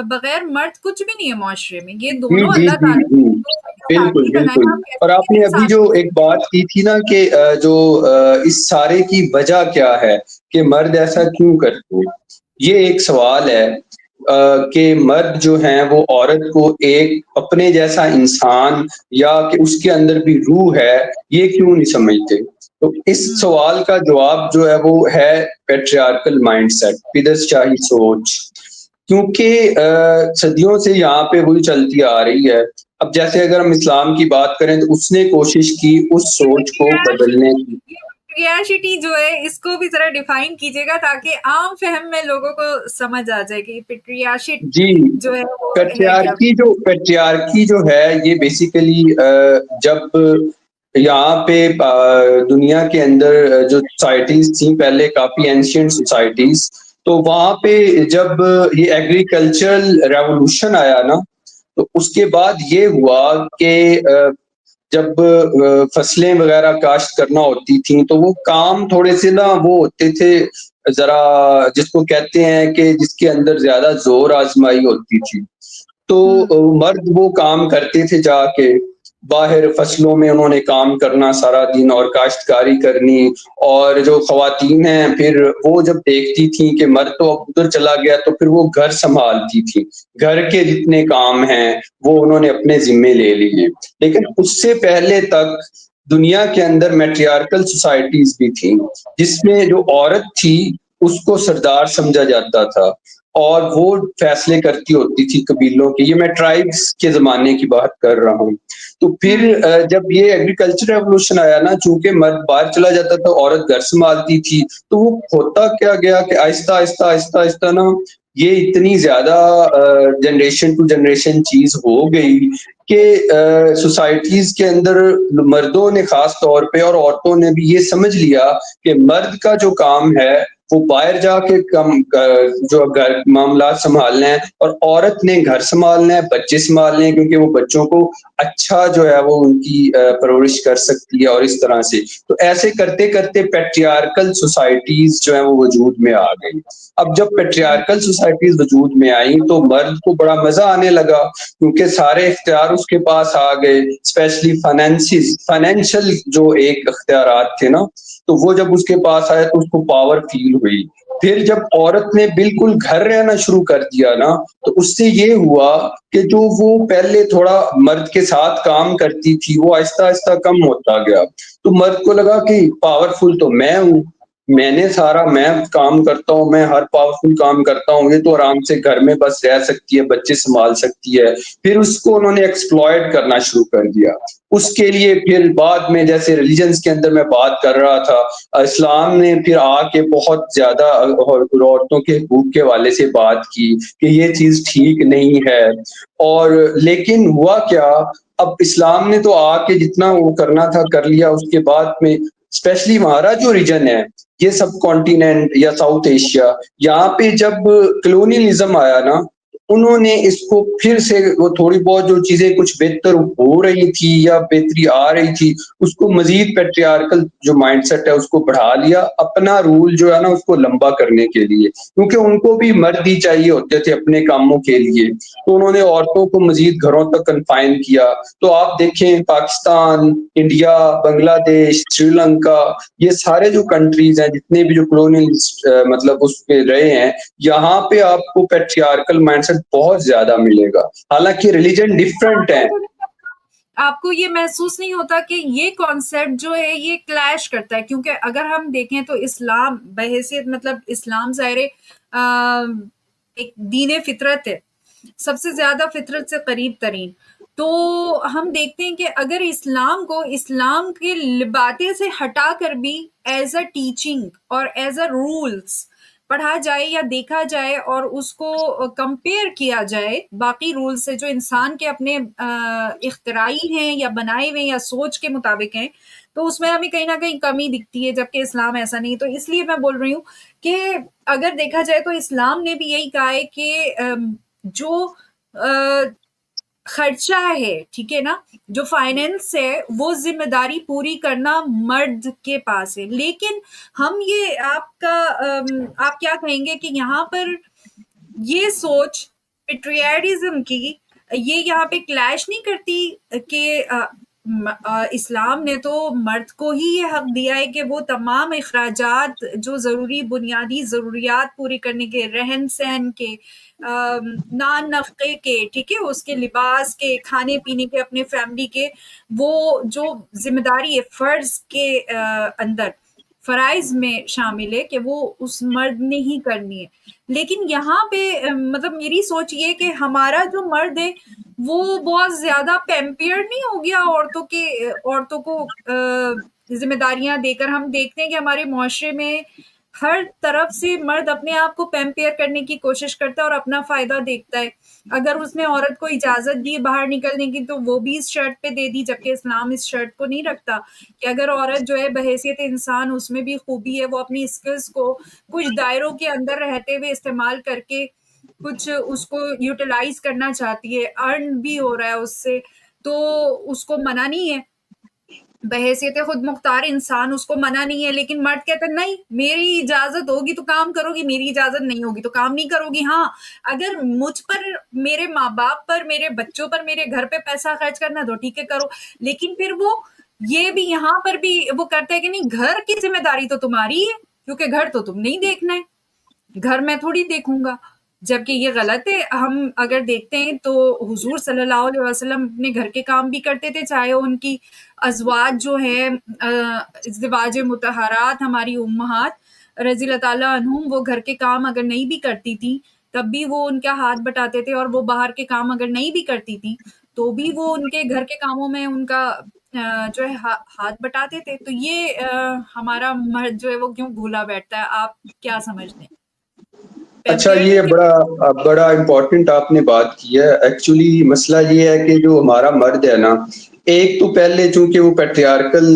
بغیر مرد کچھ بھی نہیں ہے معاشرے میں، یہ جی دونوں جی اللہ جی تعالیٰ جی، نے بالکل ساتھی بالکل. بنایا، آپ اور کہتے آپ ہیں نے کہ ابھی جو ساتھی. ایک بات کی تھی نا کہ جو اس سارے کی وجہ کیا ہے کہ مرد ایسا کیوں کرتے ہیں، یہ ایک سوال ہے. کہ مرد جو ہیں وہ عورت کو ایک اپنے جیسا انسان یا کہ اس کے اندر بھی روح ہے، یہ کیوں نہیں سمجھتے. تو اس سوال کا جواب جو ہے وہ ہے پیٹریارکل مائنڈ سیٹ، پدرس شاہی سوچ. کیونکہ صدیوں سے یہاں پہ وہی چلتی آ رہی ہے. اب جیسے اگر ہم اسلام کی بات کریں تو اس نے کوشش کی اس سوچ کو بدلنے کی. پیٹریارشٹی جو ہے اس کو بھی ذرا ڈیفائن کیجیے گا تاکہ عام فہم میں لوگوں کو سمجھ آ جائے کہ پیٹریارشٹ جی، جو ہے وہ ہے کیا. پیٹریارکی جو ہے یہ بیسیکلی جب یہاں پہ دنیا کے اندر جو سوسائٹیز تھیں پہلے کافی اینشینٹ سوسائٹیز، تو وہاں پہ جب یہ ایگریکلچرل ریولوشن آیا نا، تو اس کے بعد یہ ہوا کہ جب فصلیں وغیرہ کاشت کرنا ہوتی تھیں تو وہ کام تھوڑے سے نا وہ ہوتے تھے ذرا، جس کو کہتے ہیں کہ جس کے اندر زیادہ زور آزمائی ہوتی تھی، تو ہوں مرد وہ کام کرتے تھے جا کے باہر فصلوں میں، انہوں نے کام کرنا سارا دن اور کاشتکاری کرنی، اور جو خواتین ہیں پھر وہ جب دیکھتی تھیں کہ مرد تو اب ادھر چلا گیا تو پھر وہ گھر سنبھالتی تھی، گھر کے جتنے کام ہیں وہ انہوں نے اپنے ذمے لے لیے۔ لیکن اس سے پہلے تک دنیا کے اندر میٹریارکل سوسائٹیز بھی تھیں، جس میں جو عورت تھی اس کو سردار سمجھا جاتا تھا، اور وہ فیصلے کرتی ہوتی تھی قبیلوں کے، یہ میں ٹرائبس کے زمانے کی بات کر رہا ہوں۔ تو پھر ہوں جب یہ ایگریکلچر ریولوشن آیا نا، چونکہ مرد باہر چلا جاتا تھا، عورت گھر سنبھالتی تھی، تو وہ ہوتا کیا گیا کہ آہستہ آہستہ آہستہ آہستہ نا یہ اتنی زیادہ جنریشن ٹو جنریشن چیز ہو گئی کہ سوسائٹیز کے اندر مردوں نے خاص طور پہ اور عورتوں نے بھی یہ سمجھ لیا کہ مرد کا جو کام ہے وہ باہر جا کے کم جو گھر معاملات سنبھالنا ہے، اور عورت نے گھر سنبھالنا ہے، بچے سنبھالنے ہیں، کیونکہ وہ بچوں کو اچھا جو ہے وہ ان کی پرورش کر سکتی ہے، اور اس طرح سے تو ایسے کرتے کرتے پیٹریارکل سوسائٹیز جو ہے وہ وجود میں آ گئی۔ اب جب پیٹریارکل سوسائٹیز وجود میں آئیں تو مرد کو بڑا مزہ آنے لگا، کیونکہ سارے اختیار اس کے پاس آ گئے، اسپیشلی فائنینشل جو ایک اختیارات تھے نا، تو وہ جب اس کے پاس آئے تو اس کو پاور فیل ہوئی۔ پھر جب عورت نے بالکل گھر رہنا شروع کر دیا نا، تو اس سے یہ ہوا کہ جو وہ پہلے تھوڑا مرد کے ساتھ کام کرتی تھی وہ آہستہ آہستہ کم ہوتا گیا، تو مرد کو لگا کہ پاورفل تو میں ہوں، میں نے سارا میں کام کرتا ہوں، میں ہر پاورفل کام کرتا ہوں، یہ تو آرام سے گھر میں بس رہ سکتی ہے، بچے سنبھال سکتی ہے۔ پھر اس کو انہوں نے ایکسپلائٹ کرنا شروع کر دیا۔ اس کے لیے پھر بعد میں جیسے ریلیجنس کے اندر میں بات کر رہا تھا، اسلام نے پھر آ کے بہت زیادہ عورتوں کے حقوق کے حوالے سے بات کی کہ یہ چیز ٹھیک نہیں ہے، اور لیکن ہوا کیا، اب اسلام نے تو آ کے جتنا وہ کرنا تھا کر لیا، اس کے بعد میں اسپیشلی ہمارا جو ریجن ہے یہ سب کانٹیننٹ یا ساؤتھ ایشیا، یہاں پہ جب کلونیلزم آیا نا، انہوں نے اس کو پھر سے وہ تھوڑی بہت جو چیزیں کچھ بہتر ہو رہی تھی یا بہتری آ رہی تھی، اس کو مزید پیٹریارکل جو مائنڈ سیٹ ہے اس کو بڑھا لیا، اپنا رول جو ہے نا اس کو لمبا کرنے کے لیے، کیونکہ ان کو بھی مرد ہی چاہیے ہوتے تھے اپنے کاموں کے لیے، تو انہوں نے عورتوں کو مزید گھروں تک کنفائن کیا۔ تو آپ دیکھیں پاکستان، انڈیا، بنگلہ دیش، سری لنکا، یہ سارے جو کنٹریز ہیں جتنے بھی جو کلونیل مطلب اس پہ رہے ہیں، یہاں پہ آپ کو پیٹریارکل مائنڈ سیٹ بہت زیادہ ملے گا، حالانکہ ریلیجن ڈفرینٹ آپ ہے۔ کو آپ کو یہ محسوس نہیں ہوتا کہ یہ کانسیپٹ جو ہے یہ کلیش کرتا ہے؟ کیونکہ اگر ہم دیکھیں تو اسلام بحیثیت مطلب اسلام ظاہر ایک دین فطرت ہے، سب سے زیادہ فطرت سے قریب ترین، تو ہم دیکھتے ہیں کہ اگر اسلام کو اسلام کے لباتے سے ہٹا کر بھی ایز اے ٹیچنگ اور ایز اے رولس پڑھا جائے یا دیکھا جائے اور اس کو کمپیئر کیا جائے باقی رول سے جو انسان کے اپنے اختراعی ہیں یا بنائے ہوئے یا سوچ کے مطابق ہیں، تو اس میں ہمیں کہیں نہ کہیں کمی دکھتی ہے، جبکہ اسلام ایسا نہیں۔ تو اس لیے میں بول رہی ہوں کہ اگر دیکھا جائے تو اسلام نے بھی یہی کہا ہے کہ جو خرچہ ہے، ٹھیک ہے نا، جو فائنینس ہے وہ ذمہ داری پوری کرنا مرد کے پاس ہے، لیکن ہم یہ آپ کیا کہیں گے کہ یہاں پر یہ سوچ پیٹریارڈزم کی یہ یہاں پہ کلیش نہیں کرتی کہ اسلام نے تو مرد کو ہی یہ حق دیا ہے کہ وہ تمام اخراجات جو ضروری بنیادی ضروریات پوری کرنے کے، رہن سہن کے، نان نفقے کے، ٹھیک ہے، اس کے لباس کے، کھانے پینے کے، اپنے فیملی کے، وہ جو ذمہ داری ہے فرض کے اندر فرائض میں شامل ہے کہ وہ اس مرد نے ہی کرنی ہے۔ لیکن یہاں پہ مطلب میری سوچ یہ کہ ہمارا جو مرد ہے وہ بہت زیادہ پیمپیئر نہیں ہو گیا عورتوں کو ذمہ داریاں دے کر۔ ہم دیکھتے ہیں کہ ہمارے معاشرے میں ہر طرف سے مرد اپنے آپ کو پیمپیئر کرنے کی کوشش کرتا ہے اور اپنا فائدہ دیکھتا ہے. اگر اس نے عورت کو اجازت دی باہر نکلنے کی تو وہ بھی اس شرط پہ دے دی، جبکہ اسلام اس شرط کو نہیں رکھتا کہ اگر عورت جو ہے بحیثیت انسان اس میں بھی خوبی ہے، وہ اپنی اسکلز کو کچھ دائروں کے اندر رہتے ہوئے استعمال کر کے کچھ اس کو یوٹیلائز کرنا چاہتی ہے، ارن بھی ہو رہا ہے اس سے، تو اس کو منع نہیں ہے. بحیثیت خود مختار انسان اس کو منع نہیں ہے. لیکن مرد کہتا ہے نہیں، میری اجازت ہوگی تو کام کرو گی، میری اجازت نہیں ہوگی تو کام نہیں کرو گی. ہاں، اگر مجھ پر، میرے ماں باپ پر، میرے بچوں پر، میرے گھر پہ پیسہ خرچ کرنا تو ٹھیک ہے کرو. لیکن پھر وہ یہ بھی یہاں پر بھی وہ کرتا ہے کہ نہیں، گھر کی ذمہ داری تو تمہاری ہے، کیونکہ گھر تو تم نہیں دیکھنا ہے، گھر میں تھوڑی دیکھوں گا. جبکہ یہ غلط ہے. ہم اگر دیکھتے ہیں تو حضور صلی اللہ علیہ وسلم اپنے گھر کے کام بھی کرتے تھے، چاہے ان کی ازواج جو ہے ازدواج مطہرات ہماری امہات رضی اللہ تعالیٰ عنہم، وہ گھر کے کام اگر نہیں بھی کرتی تھی تب بھی وہ ان کا ہاتھ بٹاتے تھے، اور وہ باہر کے کام اگر نہیں بھی کرتی تھی تو بھی وہ ان کے گھر کے کاموں میں ان کا جو ہے ہاتھ بٹاتے تھے. تو یہ ہمارا مرد جو ہے وہ کیوں بھولا بیٹھتا ہے؟ آپ کیا سمجھتے ہیں؟ اچھا، پیمپیئر یہ نہیں بڑا بڑا امپورٹنٹ آپ نے بات کی ہے. ایکچولی مسئلہ یہ ہے کہ جو ہمارا مرد ہے نا، ایک تو پہلے چونکہ وہ پیٹریارکل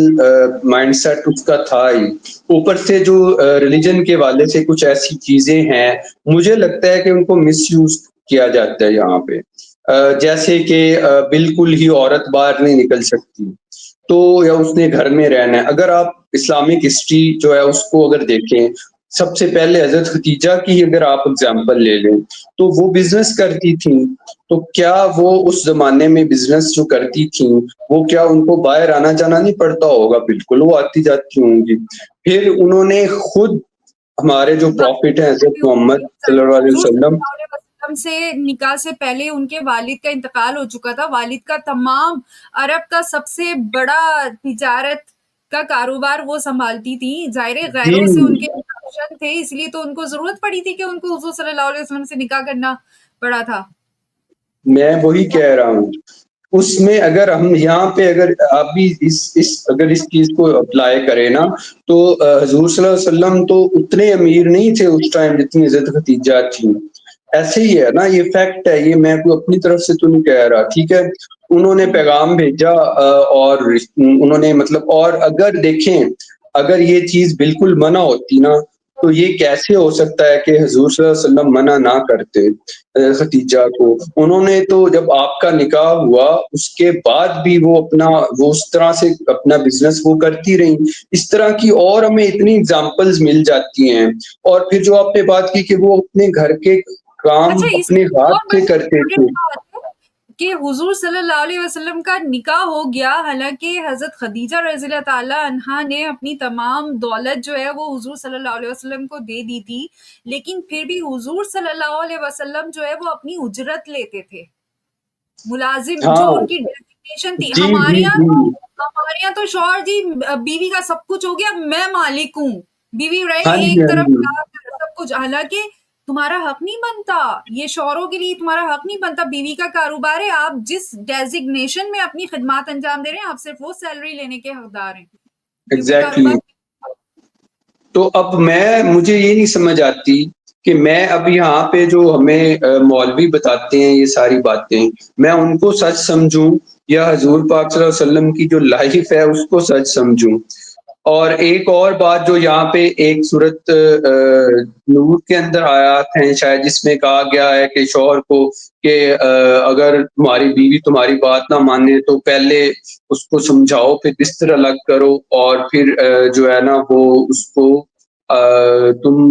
مائنڈ سیٹ اس کا تھا ہی، اوپر سے جو ریلیجن کے والے سے کچھ ایسی چیزیں ہیں، مجھے لگتا ہے کہ ان کو مس یوز کیا جاتا ہے یہاں پہ. جیسے کہ بالکل ہی عورت باہر نہیں نکل سکتی، تو یا اس نے گھر میں رہنا ہے. اگر آپ اسلامک ہسٹری جو ہے اس کو اگر دیکھیں، سب سے پہلے حضرت ختیجہ کی اگر آپ اگزامپل لے لیں تو وہ بزنس کرتی تھیں. تو کیا وہ اس زمانے میں بزنس جو کرتی تھیں، وہ کیا ان کو باہر آنا جانا نہیں پڑتا ہوگا؟ بالکل وہ آتی جاتی ہوں گی. پھر انہوں نے خود ہمارے جو پروفٹ ہیں حضرت محمد صلی اللہ علیہ حضور صلی وسلم. اللہ علیہ وسلم سے نکاح سے پہلے ان کے والد کا انتقال ہو چکا تھا. والد کا تمام عرب کا سب سے بڑا تجارت کا کاروبار وہ سنبھالتی تھی. ظاہر جی، غیروں سے ان کے انٹریکشن تھے، اس لیے تو ان کو ضرورت پڑی تھی کہ ان کو حضور صلی اللہ علیہ وسلم سے نکاح کرنا پڑا تھا. میں وہی کہہ رہا ہوں. اس میں اگر ہم یہاں پہ اگر آپ بھی اگر اس چیز کو اپلائی کریں نا، تو حضور صلی اللہ علیہ وسلم تو اتنے امیر نہیں تھے اس ٹائم جتنی حضرت ختیجہ تھی. ایسے ہی ہے نا، یہ فیکٹ ہے، یہ میں کوئی اپنی طرف سے تو نہیں کہہ رہا. ٹھیک ہے، انہوں نے پیغام بھیجا اور انہوں نے مطلب، اور اگر دیکھیں اگر یہ چیز بالکل منع ہوتی نا، تو یہ کیسے ہو سکتا ہے کہ حضور صلی اللہ علیہ وسلم منع نہ کرتے ختیجہ کو؟ انہوں نے تو جب آپ کا نکاح ہوا اس کے بعد بھی وہ اس طرح سے اپنا بزنس وہ کرتی رہی. اس طرح کی اور ہمیں اتنی اگزامپلز مل جاتی ہیں. اور پھر جو آپ نے بات کی کہ وہ اپنے گھر کے کام اچھا، اس اپنے میں ہاتھ اور سے بڑی کرتے تھے. امپورٹنٹ بات ہے کہ حضور صلی اللہ علیہ وسلم کا نکاح ہو گیا، حالانکہ حضرت خدیجہ رضی اللہ تعالیٰ عنہا نے اپنی تمام دولت جو ہے وہ حضور صلی اللہ علیہ وسلم کو دے دی تھی. لیکن پھر بھی حضور صلی اللہ علیہ وسلم جو ہے وہ اپنی اجرت لیتے تھے. ملازم جو ہاں ان کی ڈیزگنیشن تھی. جی ہمارے جی یہاں جی. تو ہمارے یہاں تو شوہر جی بیوی کا سب کچھ ہو گیا، میں مالک ہوں، بیوی رہے ہاں جی ایک ہاں طرف جی. سب کچھ. حالانکہ تمہارا حق نہیں بنتا، یہ شوہروں کے لیے تمہارا حق نہیں بنتا. بیوی کا کاروبار ہے، آپ جس ڈیزگنیشن میں اپنی خدمات انجام دے رہے ہیں آپ صرف وہ سیلری لینے کے حقدار ہیں، کیونکہ ایگزیکٹلی. کاروبار. تو اب مجھے یہ نہیں سمجھ آتی کہ میں اب یہاں پہ جو ہمیں مولوی بتاتے ہیں یہ ساری باتیں، میں ان کو سچ سمجھوں یا حضور پاک صلی اللہ علیہ وسلم کی جو لائف ہے اس کو سچ سمجھوں؟ اور ایک اور بات جو یہاں پہ ایک صورت نور کے اندر آیات ہیں شاید، جس میں کہا گیا ہے کہ شوہر کو کہ اگر تمہاری بیوی تمہاری بات نہ مانے تو پہلے اس کو سمجھاؤ، پھر بستر الگ کرو، اور پھر جو ہے نا وہ اس کو تم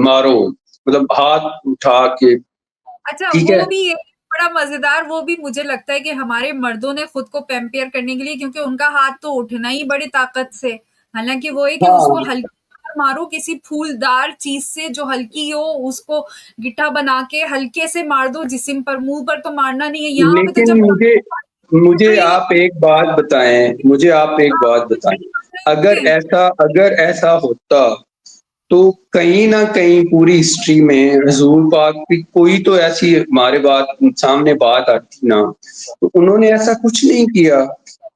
مارو، مطلب ہاتھ اٹھا کے. اچھا، ٹھیک ہے. وہ بھی ایک بڑا مزیدار، وہ بھی مجھے لگتا ہے کہ ہمارے مردوں نے خود کو پیمپیئر کرنے کے لیے، کیونکہ ان کا ہاتھ تو اٹھنا ہی بڑی طاقت سے، حالانکہ وہ ہے کہ اس کو ہاں، ہلکی مارو کسی پھولدار چیز سے جو ہلکی ہو، اس کو گٹھا بنا کے ہلکے سے مار دو جسم پر، منہ پر تو مارنا نہیں ہے. یہاں پہ تو لیکن جب مجھے آپ ایک بات بتائیں، مجھے آپ ایک بات بتائیں. اگر ایسا ہوتا تو کہیں نہ کہیں پوری ہسٹری میں حضور پاک کی کوئی تو ایسی ہمارے بات سامنے بات آتی نا، تو انہوں نے ایسا کچھ نہیں کیا.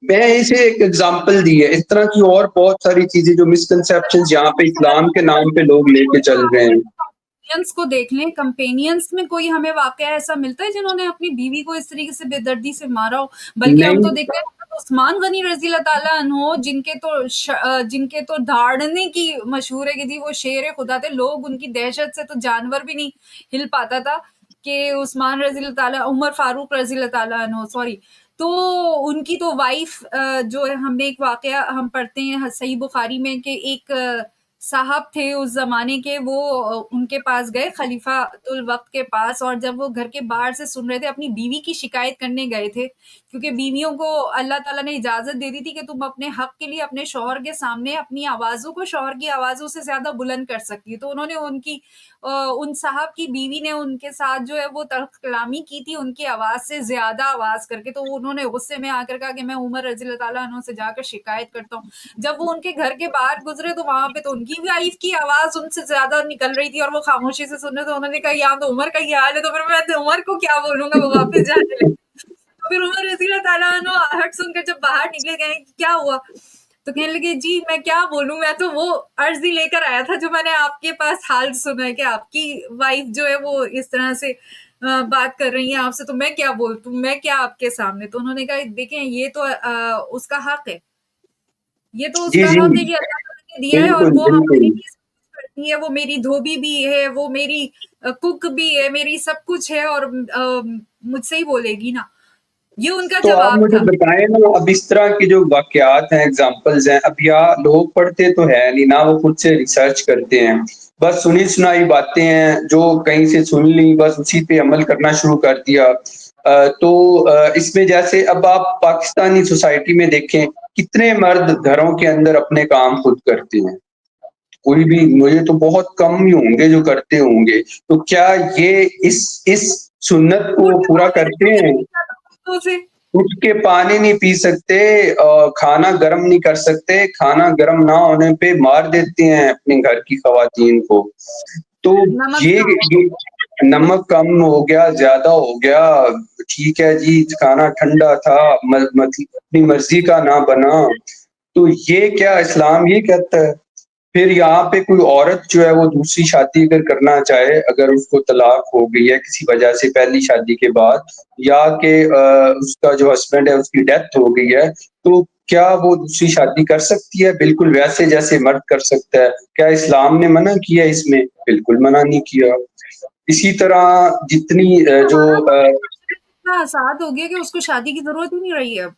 میں اسے ایک ایگزامپل دی ہے، اس طرح کی اور بہت ساری چیزیں جو مسکنسیپشن یہاں پہ اسلام کے نام پہ لوگ لے کے چل رہے ہیں۔ کمپینینس کو دیکھ لیں، کمپینینس میں کوئی ہمیں واقعہ ایسا ملتا ہے جنہوں نے اپنی بیوی کو اس طریقے سے بے دردی سے مارا ہو؟ بلکہ ہم تو نہیں دیکھتے ہیں عثمان غنی رضی اللہ تعالیٰ عنہ، جن کے تو دھاڑنے کی مشہور ہے کہ وہ شیر خدا تھے، لوگ ان کی دہشت سے تو جانور بھی نہیں ہل پاتا تھا، کہ عثمان رضی اللہ تعالیٰ، عمر فاروق رضی اللہ تعالیٰ عنہ سوری، تو ان کی تو وائف جو ہے، ہم نے ایک واقعہ ہم پڑھتے ہیں صحیح بخاری میں کہ ایک صاحب تھے اس زمانے کے، وہ ان کے پاس گئے خلیفہ الوقت کے پاس، اور جب وہ گھر کے باہر سے سن رہے تھے، اپنی بیوی کی شکایت کرنے گئے تھے، کیونکہ بیویوں کو اللہ تعالیٰ نے اجازت دے دی تھی کہ تم اپنے حق کے لیے اپنے شوہر کے سامنے اپنی آوازوں کو شوہر کی آوازوں سے زیادہ بلند کر سکتی ہے، تو انہوں نے ان صاحب کی بیوی نے ان کے ساتھ جو ہے وہ تلخ کلامی کی تھی، ان کی آواز سے زیادہ آواز کر کے، تو انہوں نے غصے میں آ کر کہا کہ میں عمر رضی اللہ تعالیٰ عنہ سے جا کر شکایت کرتا ہوں۔ جب وہ ان کے گھر کے باہر گزرے تو وہاں پہ تو ان کی وائف کی آواز ان سے زیادہ نکل رہی تھی، اور وہ خاموشی سے سن رہے، تو انہوں نے کہا یہاں تو عمر کا ہی حال ہے، تو پھر میں عمر کو کیا بولوں گا، وہ واپس جانے لگے۔ تو پھر عمر رضی اللہ تعالیٰ عنہ آہٹ سن کر جب باہر نکلے، گئے کیا ہوا، تو کہنے لگے جی میں کیا بولوں، میں تو وہ عرض ہی لے کر آیا تھا جو میں نے آپ کے پاس حال سنا ہے کہ آپ کی وائف جو ہے وہ اس طرح سے بات کر رہی ہیں آپ سے، تو میں کیا بولتوں، میں کیا آپ کے سامنے۔ تو انہوں نے کہا دیکھیں یہ تو اس کا حق ہے، یہ تو اس جی کا جی حق ہے کہ اللہ تعالیٰ نے دیا ہے، اور بالکل وہ ہمارے بالکل۔ لیے سب کچھ کرتی ہے، وہ میری دھوبی بھی ہے، وہ میری کک بھی ہے، میری سب کچھ ہے، اور مجھ سے ہی بولے گی نا، یہ ان کا تو آپ جواب مجھے تھا۔ بتائیں نا، اب اس طرح کے جو واقعات ہیں، اگزامپلز ہیں، اب یا لوگ پڑھتے تو ہے نہیں، نہ وہ خود سے ریسرچ کرتے ہیں، بس سنی سنائی باتیں ہیں جو کہیں سے سن لی، بس اسی پہ عمل کرنا شروع کر دیا۔ تو اس میں جیسے اب آپ پاکستانی سوسائٹی میں دیکھیں، کتنے مرد گھروں کے اندر اپنے کام خود کرتے ہیں؟ کوئی بھی، مجھے تو بہت کم ہی ہوں گے جو کرتے ہوں گے۔ تو کیا یہ اس سنت کو اٹھ کے پورا پانی کرتے نہیں ہیں؟ پی جاتا بچوں سے۔ اٹھ کے پانی نہیں پی سکتے، کھانا گرم نہیں کر سکتے، کھانا گرم نہ ہونے پہ مار دیتے ہیں اپنے گھر کی خواتین کو۔ تو نمک نہ ہو تو۔ یہ نمک کم ہو گیا، زیادہ ہو گیا، ٹھیک ہے جی، کھانا ٹھنڈا تھا، اپنی مرضی کا نہ بنا، تو یہ کیا اسلام یہ کہتا ہے؟ پھر یہاں پہ کوئی عورت جو ہے وہ دوسری شادی اگر کرنا چاہے، اگر اس کو طلاق ہو گئی ہے کسی وجہ سے پہلی شادی کے بعد، یا کہ اس کا جو ہسبینڈ ہے اس کی ڈیتھ ہو گئی ہے، تو کیا وہ دوسری شادی کر سکتی ہے؟ بالکل ویسے جیسے مرد کر سکتا ہے۔ کیا اسلام نے منع کیا اس میں؟ بالکل منع نہیں کیا۔ اسی طرح جتنی جو ہمارا معاشرہ اتنا آزاد ہو گیا کہ اس کو شادی کی ضرورت ہی نہیں رہی ہے اب۔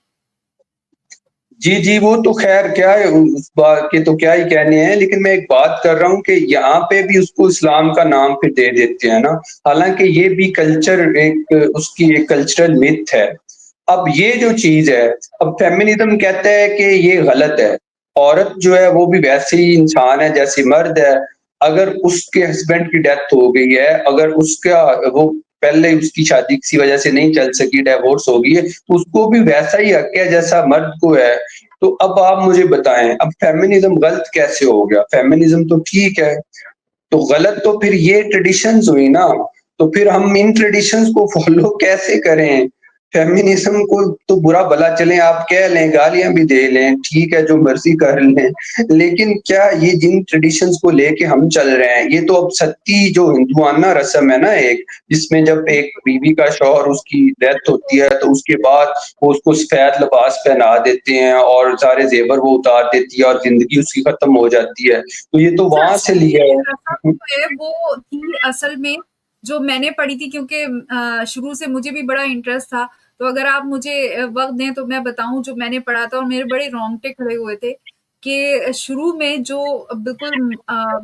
جی جی، وہ تو خیر کیا ہے، اس بات کے تو کیا ہی کہنے ہیں، لیکن میں ایک بات کر رہا ہوں کہ یہاں پہ بھی اس کو اسلام کا نام پہ دے دیتے ہیں نا، حالانکہ یہ بھی کلچر ایک اس کی ایک کلچرل میتھ ہے۔ اب یہ جو چیز ہے، اب فیمنزم کہتا ہے کہ یہ غلط ہے، عورت جو ہے وہ بھی ویسے ہی انسان ہے جیسے مرد ہے، اگر اس کے ہسبینڈ کی ڈیتھ ہو گئی ہے، اگر اس کا وہ پہلے اس کی شادی کسی وجہ سے نہیں چل سکی، ڈیورس ہو گئی ہے، تو اس کو بھی ویسا ہی حق ہے جیسا مرد کو ہے۔ تو اب آپ مجھے بتائیں، اب فیمنزم غلط کیسے ہو گیا؟ فیمنزم تو ٹھیک ہے، تو غلط تو پھر یہ ٹریڈیشنز ہوئی نا، تو پھر ہم ان ٹریڈیشنز کو فالو کیسے کریں؟ فیمنزم کو تو برا بھلا چلیں آپ کہہ لیں، گالیاں بھی دے لیں، ٹھیک ہے جو مرضی کر لیں، لیکن کیا یہ جن ٹریڈیشنز کو لے کے ہم چل رہے ہیں، یہ تو اب ستی جو ہندوانہ رسم ہے نا ایک، جس میں جب ایک بیوی کا شوہر اس کی ڈیتھ ہوتی ہے تو اس کے بعد وہ اس کو سفید لباس پہنا دیتے ہیں اور سارے زیور وہ اتار دیتی ہے اور زندگی اس کی ختم ہو جاتی ہے، تو یہ تو وہاں سے لیا یہ رسم ہے۔ جو ہے وہ تھی اصل میں، جو میں نے پڑھی تھی، کیونکہ شروع سے مجھے بھی بڑا انٹرسٹ تھا، تو اگر آپ مجھے وقت دیں تو میں بتاؤں جو میں نے پڑھا تھا، اور میرے بڑے رونگٹے کھڑے ہوئے تھے کہ شروع میں جو بالکل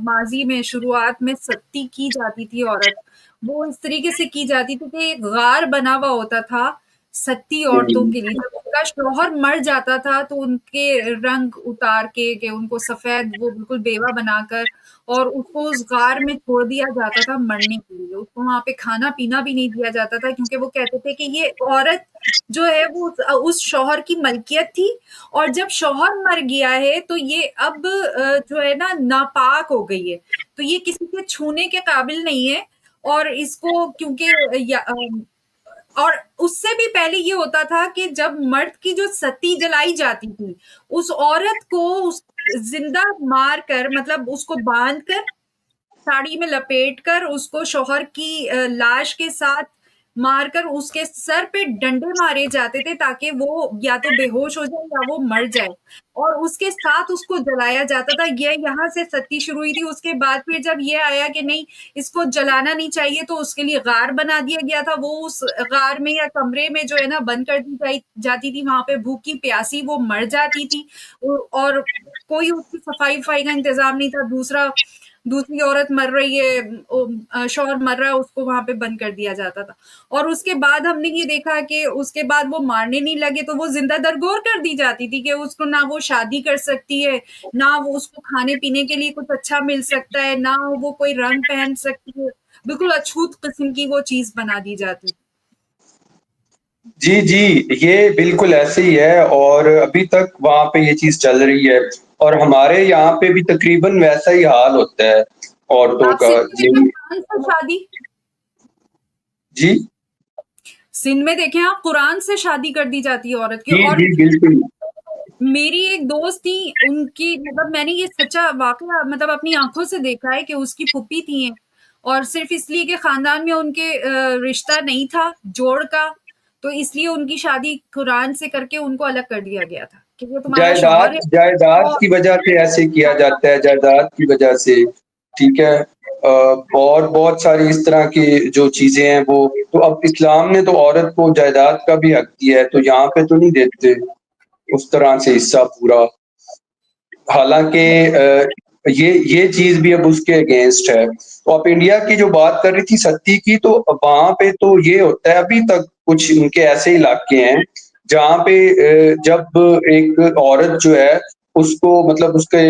ماضی میں شروعات میں ستی کی جاتی تھی عورت، وہ اس طریقے سے کی جاتی تھی کہ ایک غار بنا ہوا ہوتا تھا ستی عورتوں کے لیے، جب ان کا شوہر مر جاتا تھا تو ان کے رنگ اتار کے کہ ان کو سفید وہ بالکل بیوہ بنا کر، اور اس کو اس غار میں چھوڑ دیا جاتا تھا مرنے کے لیے، اس کو وہاں پہ کھانا پینا بھی نہیں دیا جاتا تھا، کیونکہ وہ کہتے تھے کہ یہ عورت جو ہے وہ اس شوہر کی ملکیت تھی، اور جب شوہر مر گیا ہے تو یہ اب جو ہے نا ناپاک ہو گئی ہے، تو یہ کسی کے چھونے کے قابل نہیں ہے، اور اس کو کیونکہ اور اس سے بھی پہلے یہ ہوتا تھا کہ جب مرد کی جو ستی جلائی جاتی تھی، اس عورت کو زندہ مار کر، مطلب اس کو باندھ کر ساڑی میں لپیٹ کر اس کو شوہر کی لاش کے ساتھ مار کر اس کے سر پہ ڈنڈے مارے جاتے تھے تاکہ وہ یا تو بے ہوش ہو جائے یا وہ مر جائے، اور اس کے ساتھ اس کو جلایا جاتا تھا. یہ یہاں سے ستی شروع ہوئی تھی. اس کے بعد پھر جب یہ آیا کہ نہیں اس کو جلانا نہیں چاہیے تو اس کے لیے غار بنا دیا گیا تھا. وہ اس غار میں یا کمرے میں جو ہے نا بند کر دی جاتی تھی، وہاں پہ بھوکی پیاسی وہ مر جاتی تھی، اور کوئی اس کی صفائی کا انتظام نہیں تھا. دوسری عورت مر رہی ہے، شوہر مر رہا ہے، اس کو وہاں پہ بند کر دیا جاتا تھا. اور اس کے بعد ہم نے یہ دیکھا کہ اس کے بعد وہ مارنے نہیں لگے تو وہ زندہ درگور کر دی جاتی تھی کہ اس کو نہ وہ شادی کر سکتی ہے، نہ وہ اس کو کھانے پینے کے لیے کچھ اچھا مل سکتا ہے، نہ وہ کوئی رنگ پہن سکتی ہے. بالکل اچھوت قسم کی وہ چیز بنا دی جاتی. جی جی، یہ بالکل ایسے ہی ہے، اور ابھی تک وہاں پہ یہ چیز چل رہی ہے، اور ہمارے یہاں پہ بھی تقریباً ویسا ہی حال ہوتا ہے عورتوں آپ کا. سندھ میں دیکھیں قرآن سے شادی، جی سندھ میں دیکھیں آپ قرآن سے شادی کر دی جاتی ہے عورت کی. جی اور جی بالکل. میری ایک دوست تھی، ان کی مطلب میں نے یہ سچا واقعہ مطلب اپنی آنکھوں سے دیکھا ہے کہ اس کی پھوپھی تھی، اور صرف اس لیے کہ خاندان میں ان کے رشتہ نہیں تھا جوڑ کا، تو اس لیے ان کی شادی قرآن سے کر کے ان کو الگ کر دیا گیا تھا کہ وہ تمہارا جائیداد شوہر ہے. جائیداد اور کی وجہ سے ایسے کیا جاتا ہے، جائیداد کی وجہ سے. ٹھیک ہے. اور بہت ساری اس طرح کی جو چیزیں ہیں وہ تو اب اسلام نے تو عورت کو جائیداد کا بھی حق دیا ہے، تو یہاں پہ تو نہیں دیتے اس طرح سے حصہ پورا. حالانکہ یہ چیز بھی اب اس کے اگینسٹ ہے. تو آپ انڈیا کی جو بات کر رہی تھی ستی کی، تو وہاں پہ تو یہ ہوتا ہے ابھی تک کچھ ان کے ایسے علاقے ہیں جہاں پہ جب ایک عورت جو ہے اس کو مطلب اس کے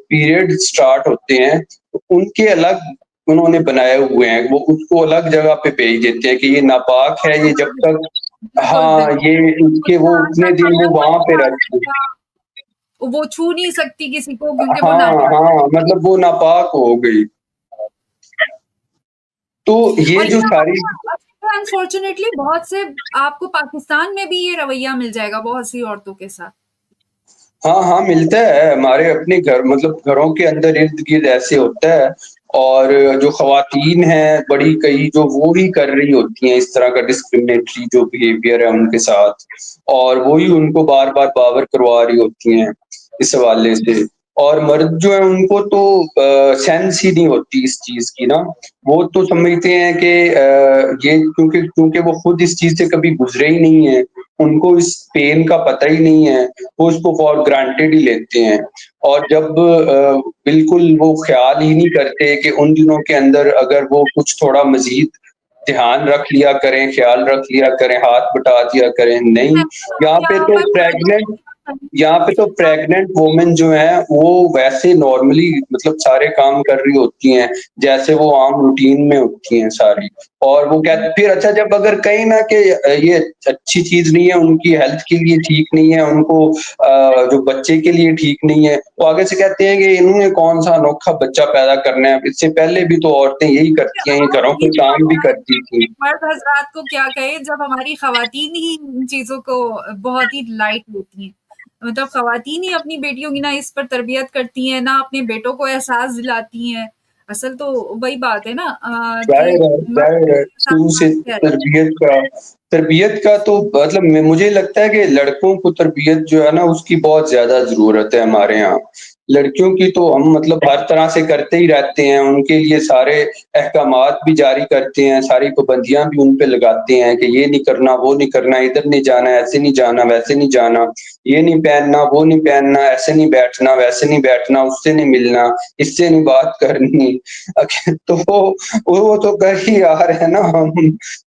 پیریڈ سٹارٹ ہوتے ہیں تو ان کے الگ انہوں نے بنائے ہوئے ہیں، وہ اس کو الگ جگہ پہ بھیج دیتے ہیں کہ یہ ناپاک ہے، یہ جب تک بالکل ہاں بالکل یہ اس اس کے کا وہ ہاتھ اتنے تک دن وہ قدم وہاں نہیں پہ آ رہتے ہیں. سکتا، وہ چھو نہیں سکتی کسی کو کیونکہ وہ ہاں ناپاک. ہاں مطلب وہ ناپاک ہو گئی. تو اور یہ جو ساری انفارچونیٹلی بہت سے آپ کو پاکستان میں بھی یہ رویہ مل جائے گا بہت سی عورتوں کے ساتھ. ہاں ہاں ملتا ہے ہمارے اپنے گھر مطلب گھروں کے اندر ارد گرد ایسے ہوتا ہے. اور جو خواتین ہیں بڑی کئی جو وہ ہی کر رہی ہوتی ہیں اس طرح کا ڈسکرمنیٹری جو بیہیویئر ہے ان کے ساتھ، اور وہی ان کو بار بار باور کروا رہی ہوتی ہیں اس حوالے سے. اور مرد جو ہے ان کو تو سینس ہی نہیں ہوتی اس چیز کی نا. وہ تو سمجھتے ہیں کہ یہ کیونکہ وہ خود اس چیز سے کبھی گزرے ہی نہیں ہیں، ان کو اس پین کا پتہ ہی نہیں ہے، وہ اس کو فار گرانٹیڈ ہی لیتے ہیں. اور جب بالکل وہ خیال ہی نہیں کرتے کہ ان دنوں کے اندر اگر وہ کچھ تھوڑا مزید دھیان رکھ لیا کریں، خیال رکھ لیا کریں، ہاتھ بٹا دیا کریں. نہیں، یہاں پہ یہاں تو پر مردوں پریگننٹ یہاں پہ تو پریگننٹ وومن جو ہیں وہ ویسے نارملی مطلب سارے کام کر رہی ہوتی ہیں جیسے وہ عام روٹین میں ہوتی ہیں ساری. اور وہ کہتے پھر اچھا جب اگر کہیں نہ کہ یہ اچھی چیز نہیں ہے، ان کی ہیلتھ کے لیے ٹھیک نہیں ہے، ان کو جو بچے کے لیے ٹھیک نہیں ہے، تو آگے سے کہتے ہیں کہ انہوں نے کون سا انوکھا بچہ پیدا کرنا ہے، اس سے پہلے بھی تو عورتیں یہی کرتی ہیں، یہ گھروں کے کام بھی کرتی تھی. مرد حضرات کو کیا کہے جب ہماری خواتین ہی ان چیزوں کو بہت ہی لائٹ لیتی ہیں. مطلب خواتین ہی اپنی بیٹیوں کی نہ اس پر تربیت کرتی ہیں، نہ اپنے بیٹوں کو احساس دلاتی ہیں. اصل تو وہی بات ہے نا کہ ظاہر ہے شروع سے تربیت کا تو مطلب مجھے لگتا ہے کہ لڑکوں کو تربیت جو ہے نا اس کی بہت زیادہ ضرورت ہے ہمارے ہاں. لڑکیوں کی تو ہم مطلب ہر طرح سے کرتے ہی رہتے ہیں، ان کے لیے سارے احکامات بھی جاری کرتے ہیں، ساری پابندیاں بھی ان پہ لگاتے ہیں کہ یہ نہیں کرنا، وہ نہیں کرنا، ادھر نہیں جانا، ایسے نہیں جانا، ویسے نہیں جانا، یہ نہیں پہننا، وہ نہیں پہننا، ایسے نہیں بیٹھنا، ویسے نہیں بیٹھنا، اس سے نہیں ملنا، اس سے نہیں بات کرنی. تو وہ تو کر ہی آ رہے ہیں نا ہم.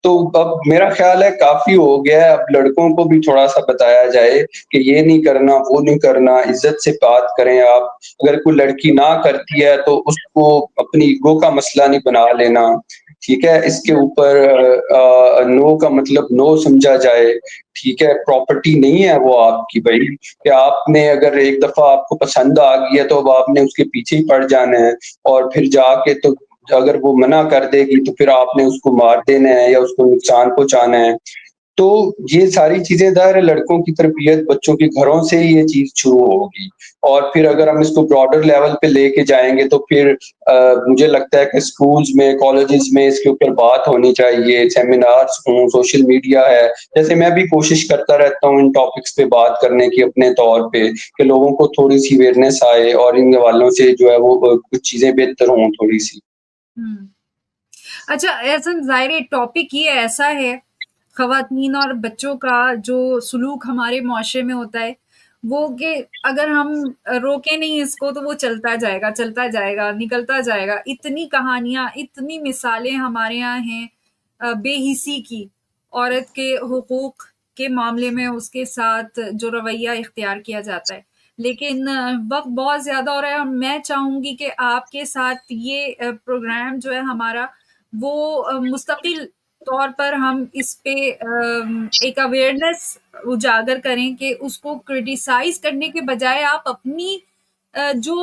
تو اب میرا خیال ہے کافی ہو گیا ہے، اب لڑکوں کو بھی تھوڑا سا بتایا جائے کہ یہ نہیں کرنا، وہ نہیں کرنا، عزت سے بات کریں. آپ اگر کوئی لڑکی نہ کرتی ہے تو اس کو اپنی ایگو کا مسئلہ نہیں بنا لینا. ٹھیک ہے، اس کے اوپر نو کا مطلب نو سمجھا جائے. ٹھیک ہے، پراپرٹی نہیں ہے وہ آپ کی بھائی، کہ آپ نے اگر ایک دفعہ آپ کو پسند آ گئی ہے تو اب آپ نے اس کے پیچھے ہی پڑ جانا ہے، اور پھر جا کے تو اگر وہ منع کر دے گی تو پھر آپ نے اس کو مار دینا ہے یا اس کو نقصان پہنچانا ہے. تو یہ ساری چیزیں ظاہر ہے لڑکوں کی تربیت بچوں کے گھروں سے ہی یہ چیز شروع ہوگی. اور پھر اگر ہم اس کو براڈر لیول پہ لے کے جائیں گے تو پھر مجھے لگتا ہے کہ اسکولز میں کالجز میں اس کے اوپر بات ہونی چاہیے، سیمینارز ہوں، سوشل میڈیا ہے. جیسے میں بھی کوشش کرتا رہتا ہوں ان ٹاپکس پہ بات کرنے کی اپنے طور پہ کہ لوگوں کو تھوڑی سی اویئرنیس آئے اور ان حوالوں سے جو ہے وہ کچھ چیزیں بہتر ہوں تھوڑی سی. اچھا احسن، ظاہر ٹاپک یہ ایسا ہے، خواتین اور بچوں کا جو سلوک ہمارے معاشرے میں ہوتا ہے وہ کہ اگر ہم روکیں نہیں اس کو تو وہ چلتا جائے گا نکلتا جائے گا. اتنی کہانیاں، اتنی مثالیں ہمارے یہاں ہیں بے حسی کی، عورت کے حقوق کے معاملے میں اس کے ساتھ جو رویہ اختیار کیا جاتا ہے. لیکن وقت بہت زیادہ ہو رہا ہے اور میں چاہوں گی کہ آپ کے ساتھ یہ پروگرام جو ہے ہمارا وہ مستقل طور پر ہم اس پہ ایک اویئرنیس اجاگر کریں کہ اس کو کرٹیسائز کرنے کے بجائے آپ اپنی جو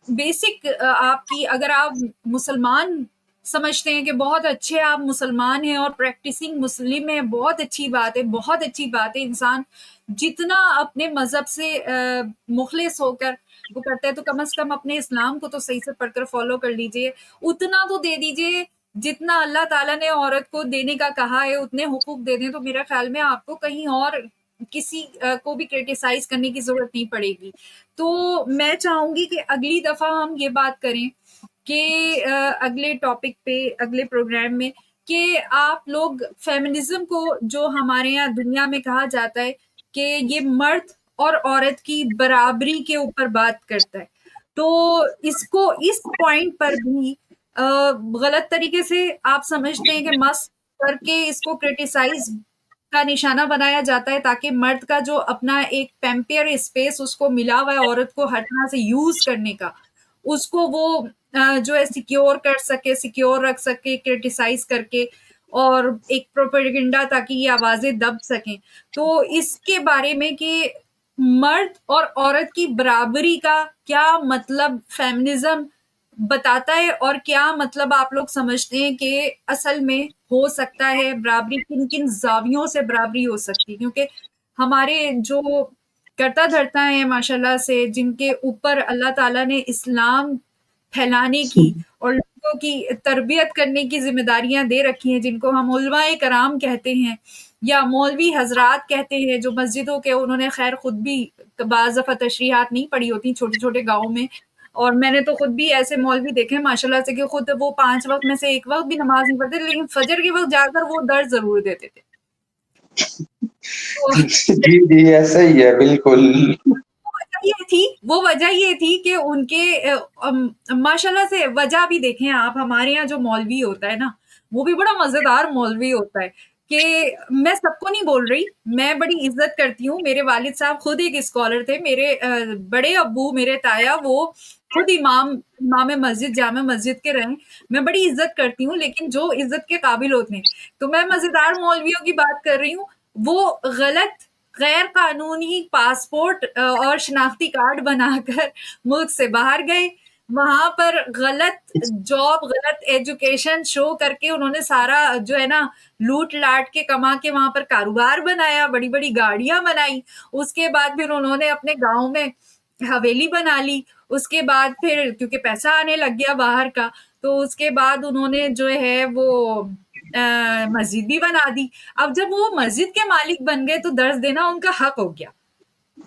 بیسک آپ کی، اگر آپ مسلمان سمجھتے ہیں کہ بہت اچھے آپ مسلمان ہیں اور پریکٹسنگ مسلم ہیں، بہت اچھی بات ہے، بہت اچھی بات ہے. انسان جتنا اپنے مذہب سے مخلص ہو کر وہ کرتا ہے تو کم از کم اپنے اسلام کو تو صحیح سے پڑھ کر فالو کر لیجئے. اتنا تو دے دیجئے جتنا اللہ تعالیٰ نے عورت کو دینے کا کہا ہے، اتنے حقوق دے دیں تو میرا خیال میں آپ کو کہیں اور کسی کو بھی کرٹیسائز کرنے کی ضرورت نہیں پڑے گی. تو میں چاہوں گی کہ اگلی دفعہ ہم یہ بات کریں کہ اگلے ٹاپک پہ، اگلے پروگرام میں، کہ آپ لوگ فیمنزم کو جو ہمارے یہاں دنیا میں کہا جاتا ہے کہ یہ مرد اور عورت کی برابری کے اوپر بات کرتا ہے، تو اس کو اس پوائنٹ پر بھی غلط طریقے سے آپ سمجھتے ہیں کہ مس کر کے اس کو کرٹیسائز کا نشانہ بنایا جاتا ہے تاکہ مرد کا جو اپنا ایک پیمپیر اسپیس اس کو ملا ہوا ہے عورت کو ہر طرح سے یوز کرنے کا، اس کو وہ جو ہے سیکیور کر سکے، سیکیور رکھ سکے کرٹیسائز کر کے، اور ایک پروپیگنڈا تاکہ یہ آوازیں دب سکیں. تو اس کے بارے میں کہ مرد اور عورت کی برابری کا کیا مطلب فیمنزم بتاتا ہے اور کیا مطلب آپ لوگ سمجھتے ہیں کہ اصل میں ہو سکتا ہے برابری، کن کن زاویوں سے برابری ہو سکتی، کیونکہ ہمارے جو کرتا دھرتا ہیں ماشاءاللہ سے، جن کے اوپر اللہ تعالیٰ نے اسلام پھیلانے کی اور لوگوں کی تربیت کرنے کی ذمہ داریاں دے رکھی ہیں، جن کو ہم علماء کرام کہتے ہیں یا مولوی حضرات کہتے ہیں، جو مسجدوں کے انہوں نے خیر خود بھی بعض دفعہ تشریحات نہیں پڑھی ہوتی چھوٹے چھوٹے گاؤں میں، اور میں نے تو خود بھی ایسے مولوی دیکھے ماشاءاللہ سے کہ خود وہ 5 وقت میں سے ایک وقت بھی نماز نہیں پڑھتے لیکن فجر کے وقت جا کر وہ درس ضرور دیتے تھے. تو جی جی ایسا ہی ہے بالکل. وہ وجہ یہ تھی کہ ان کے ماشاءاللہ سے وجہ بھی دیکھیں آپ، ہمارے یہاں جو مولوی ہوتا ہے نا وہ بھی بڑا مزیدار مولوی ہوتا ہے، کہ میں سب کو نہیں بول رہی، میں بڑی عزت کرتی ہوں. میرے والد صاحب خود ایک اسکالر تھے، میرے بڑے ابو، میرے تایا، وہ خود امام مسجد، جامع مسجد کے رہے. میں بڑی عزت کرتی ہوں لیکن جو عزت کے قابل ہوتے ہیں. تو میں مزیدار مولویوں کی بات کر رہی ہوں، وہ غلط غیر قانونی پاسپورٹ اور شناختی کارڈ بنا کر ملک سے باہر گئے، وہاں پر غلط جاب، غلط ایجوکیشن شو کر کے انہوں نے سارا جو ہے نا لوٹ لاٹ کے کما کے وہاں پر کاروبار بنایا، بڑی بڑی گاڑیاں بنائی. اس کے بعد پھر انہوں نے اپنے گاؤں میں حویلی بنا لی. اس کے بعد پھر کیونکہ پیسہ آنے لگ گیا باہر کا، تو اس کے بعد انہوں نے جو ہے وہ مسجد بھی بنا دی. اب جب وہ مسجد کے مالک بن گئے تو درس دینا ان کا حق ہو گیا،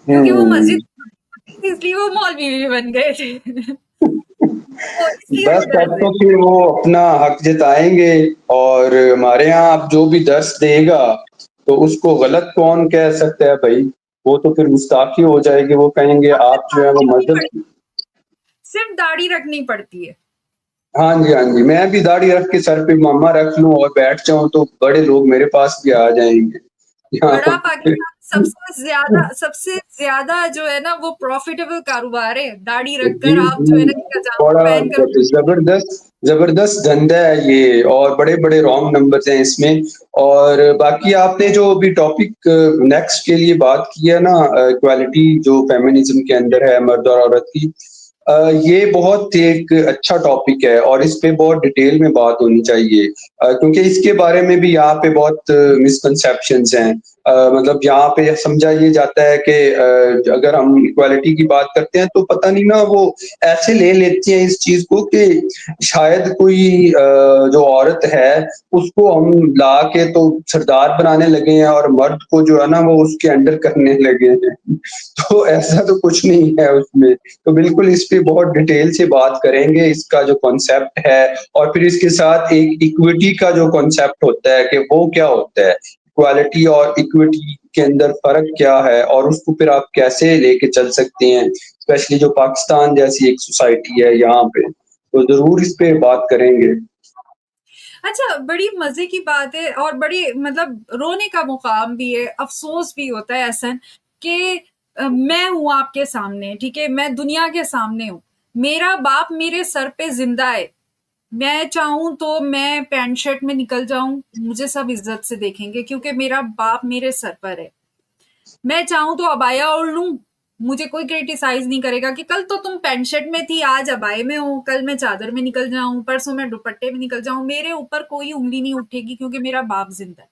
کیونکہ وہ مسجد، اس لیے وہ مولوی بھی بن گئے تھے. تو اس لیے بس وہ درس اب تو دیتے. پھر وہ اپنا حق جتائیں گے، اور ہمارے یہاں اب جو بھی درس دے گا تو اس کو غلط کون کہہ سکتا ہے بھائی؟ وہ تو پھر گستاخی ہو جائے گی. وہ کہیں گے آپ جو ہے وہ مذہب. صرف داڑھی رکھنی پڑتی ہے. ہاں جی ہاں جی، میں بھی داڑھی رکھ کے سر پہ ماما رکھ لوں اور بیٹھ جاؤں تو بڑے لوگ میرے پاس بھی آ جائیں گے. بڑا پاکستان سب سے زیادہ جو ہے نا وہ پروفیٹیبل کاروبار ہے، داڑھی رکھ جی کر آپ جو ہے جی، نا پجامہ بڑا پہن کر. زبردست دھندا ہے یہ، اور بڑے بڑے رانگ نمبرز ہیں اس میں. اور باقی آپ نے جو ابھی ٹاپک نیکسٹ کے لیے بات کی ہے نا، ایکوالٹی جو فیمنزم کے اندر ہے مرد اور عورت کی، یہ بہت ایک اچھا ٹاپک ہے اور اس پہ بہت ڈیٹیل میں بات ہونی چاہیے، کیونکہ اس کے بارے میں بھی یہاں پہ بہت مسکنسیپشنز ہیں۔ مطلب یہاں پہ سمجھا یہ جاتا ہے کہ اگر ہم اکوالٹی کی بات کرتے ہیں تو پتہ نہیں نا وہ ایسے لے لیتے ہیں اس چیز کو کہ شاید کوئی جو عورت ہے اس کو ہم لا کے تو سردار بنانے لگے ہیں اور مرد کو جو ہے نا وہ اس کے انڈر کرنے لگے ہیں تو ایسا تو کچھ نہیں ہے اس میں۔ تو بالکل اس پہ بہت ڈیٹیل سے بات کریں گے، اس کا جو کانسیپٹ ہے اور پھر اس کے ساتھ ایک ایکوٹی کا جو کانسیپٹ ہوتا ہے کہ وہ کیا ہوتا ہے، کوالٹی اور ایکوٹی کے اندر فرق کیا ہے اور اس کو پھر آپ کیسے لے کے چل سکتے ہیں، اسپیشلی جو پاکستان جیسی ایک سوسائٹی ہے یہاں پہ، تو ضرور اس پہ بات کریں گے۔ اچھا، بڑی مزے کی بات ہے اور بڑی مطلب رونے کا مقام بھی ہے، افسوس بھی ہوتا ہے احسن کہ میں ہوں آپ کے سامنے، ٹھیک ہے، میں دنیا کے سامنے ہوں، میرا باپ میرے سر پہ زندہ ہے، میں چاہوں تو میں پینٹ شرٹ میں نکل جاؤں، مجھے سب عزت سے دیکھیں گے کیونکہ میرا باپ میرے سر پر ہے۔ میں چاہوں تو ابایا اوڑھ لوں، مجھے کوئی کرٹیسائز نہیں کرے گا کہ کل تو تم پینٹ شرٹ میں تھی، آج ابائے میں ہو، کل میں چادر میں نکل جاؤں، پرسوں میں دوپٹے میں نکل جاؤں، میرے اوپر کوئی انگلی نہیں اٹھے گی کیونکہ میرا باپ زندہ ہے۔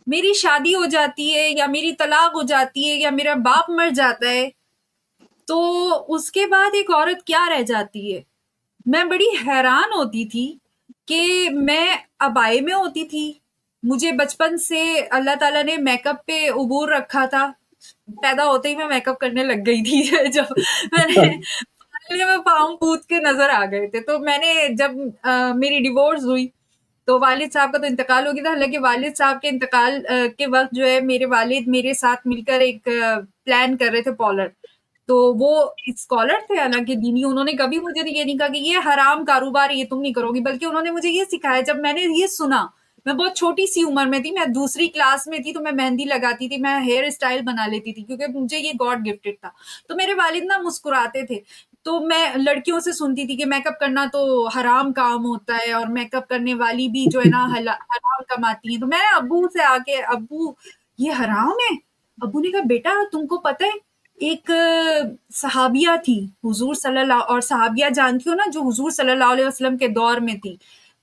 میری شادی ہو جاتی ہے یا میری طلاق ہو جاتی ہے یا میرا باپ مر جاتا ہے تو اس کے بعد ایک عورت کیا رہ جاتی ہے؟ میں بڑی حیران ہوتی تھی کہ میں ابائے میں ہوتی تھی، مجھے بچپن سے اللہ تعالیٰ نے میک اپ پہ عبور رکھا تھا، پیدا ہوتے ہی میں میک اپ کرنے لگ گئی تھی جب میں نے میں پاؤں پوت کے نظر آ گئے تھے، تو میں نے جب میری ڈیورس ہوئی تو والد صاحب کا تو انتقال ہو گیا تھا، حالانکہ والد صاحب کے انتقال کے وقت جو ہے میرے والد میرے ساتھ مل کر ایک پلان کر رہے تھے پولر، تو وہ اسکالر تھے حالانکہ دینی، انہوں نے کبھی مجھے یہ نہیں کہا کہ یہ حرام کاروبار یہ تم نہیں کرو گی، بلکہ انہوں نے مجھے یہ سکھایا۔ جب میں نے یہ سنا، میں بہت چھوٹی سی عمر میں تھی، میں دوسری کلاس میں تھی، تو میں مہندی لگاتی تھی، میں ہیئر اسٹائل بنا لیتی تھی کیونکہ مجھے یہ گاڈ گفٹڈ تھا، تو میرے والد نا مسکراتے تھے، تو میں لڑکیوں سے سنتی تھی کہ میک اپ کرنا تو حرام کام ہوتا ہے اور میک اپ کرنے والی بھی جو ہے نا حرام کماتی ہیں، تو میں ابو سے آ کے ابو یہ حرام ہے؟ ابو نے کہا بیٹا تم کو پتہ ہے ایک صحابیہ تھی حضور صلی اللہ، اور صحابیہ جانتی ہو نا جو حضور صلی اللہ علیہ وسلم کے دور میں تھی،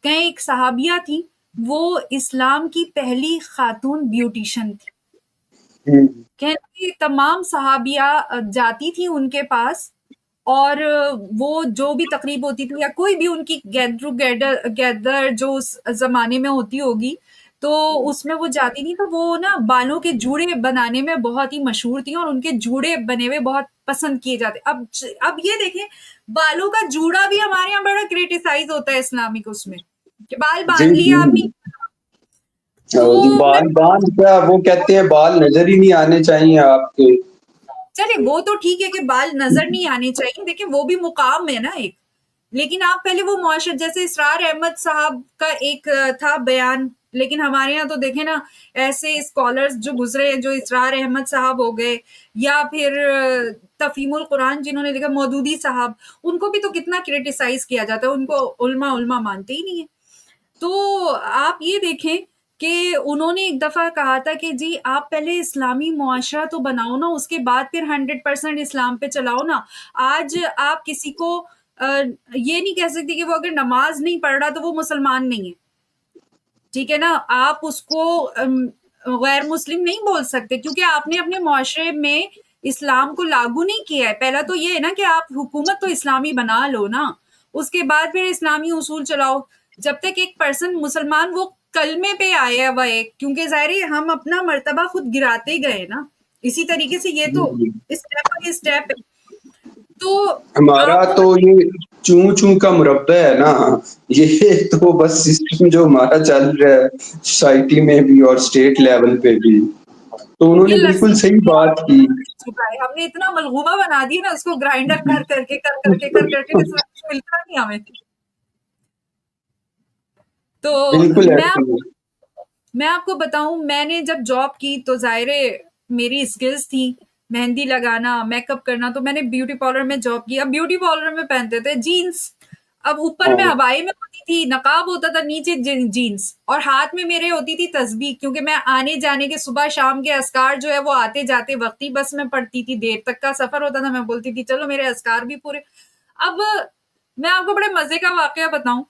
کہیں ایک صحابیہ تھی وہ اسلام کی پہلی خاتون بیوٹیشن تھی، کہ تمام صحابیہ جاتی تھی ان کے پاس اور وہ جو بھی تقریب ہوتی تھی یا کوئی بھی ان کی گیدر جو اس زمانے میں ہوتی ہوگی تو اس میں وہ جاتی تھی، تو وہ نا بالوں کے جوڑے بنانے میں بہت ہی مشہور تھی اور ان کے جوڑے بنے ہوئے بہت پسند کیے جاتے۔ اب یہ دیکھیں بالوں کا جوڑا بھی ہمارے یہاں بڑا کریٹیسائز ہوتا ہے اسلامک اس میں کہ بال جی باندھ لیا جی آپ نے، تو جی، میں بال باندھ کیا وہ کہتے ہیں بال نظر ہی نہیں آنے چاہیے آپ کے۔ چلے وہ تو ٹھیک ہے کہ بال نظر نہیں آنے چاہیے، دیکھیں وہ بھی مقام ہے نا ایک، لیکن آپ پہلے وہ معاشرت جیسے اسرار احمد صاحب کا ایک تھا بیان، لیکن ہمارے یہاں تو دیکھیں نا ایسے اسکالرز جو گزرے جو اسرار احمد صاحب ہو گئے یا پھر تفہیم القرآن جنہوں نے لکھا مودودی صاحب، ان کو بھی تو کتنا کریٹیسائز کیا جاتا ہے، ان کو علماء مانتے ہی نہیں ہیں۔ تو آپ یہ دیکھیں کہ انہوں نے ایک دفعہ کہا تھا کہ جی آپ پہلے اسلامی معاشرہ تو بناؤ نا، اس کے بعد پھر 100% اسلام پہ چلاؤ نا۔ آج آپ کسی کو یہ نہیں کہہ سکتے کہ وہ اگر نماز نہیں پڑھ رہا تو وہ مسلمان نہیں ہے، ٹھیک ہے نا، آپ اس کو غیر مسلم نہیں بول سکتے کیونکہ آپ نے اپنے معاشرے میں اسلام کو لاگو نہیں کیا ہے۔ پہلا تو یہ ہے نا کہ آپ حکومت تو اسلامی بنا لو نا، اس کے بعد پھر اسلامی اصول چلاؤ۔ جب تک ایک پرسن مسلمان وہ کلمے پہ آیا ہوا ہے، کیونکہ ظاہر ہے ہم اپنا مرتبہ خود گراتے گئے نا، اسی طریقے سے یہ تو اسٹیپ بائی اسٹیپ ہے۔ تو ہمارا آپ کو تو یہ چوں چوں کا مربع ہے نا، یہ تو بس سسٹم جو ہمارا چل رہا ہے سوسائٹی میں بھی اور اسٹیٹ لیول پہ بھی، تو انہوں یہ نے لسی بالکل صحیح بات کی۔ چکا ہے، ہم نے اتنا ملغوبہ بنا دیا نا اس کو، گرائنڈر کر کے ملتا نہیں ہمیں۔ تو بالکل میں ایسے ہی۔ میں آپ کو بتاؤں، میں نے جب جاب کی تو ظاہر میری اسکلز تھی مہندی لگانا، میک اپ کرنا، تو میں نے بیوٹی پارلر میں جاب کی۔ اب بیوٹی پارلر میں پہنتے تھے جینس، اب اوپر میں ابائی میں ہوتی تھی، نقاب ہوتا تھا، نیچے جینس، اور ہاتھ میں میرے ہوتی تھی تسبیح، کیونکہ میں آنے جانے کے صبح شام کے اذکار جو ہے وہ آتے جاتے وقتی بس میں پڑھتی تھی، دیر تک کا سفر ہوتا تھا، میں بولتی تھی چلو میرے اذکار بھی پورے. اب میں آپ کو بڑے مزے کا واقعہ بتاؤں.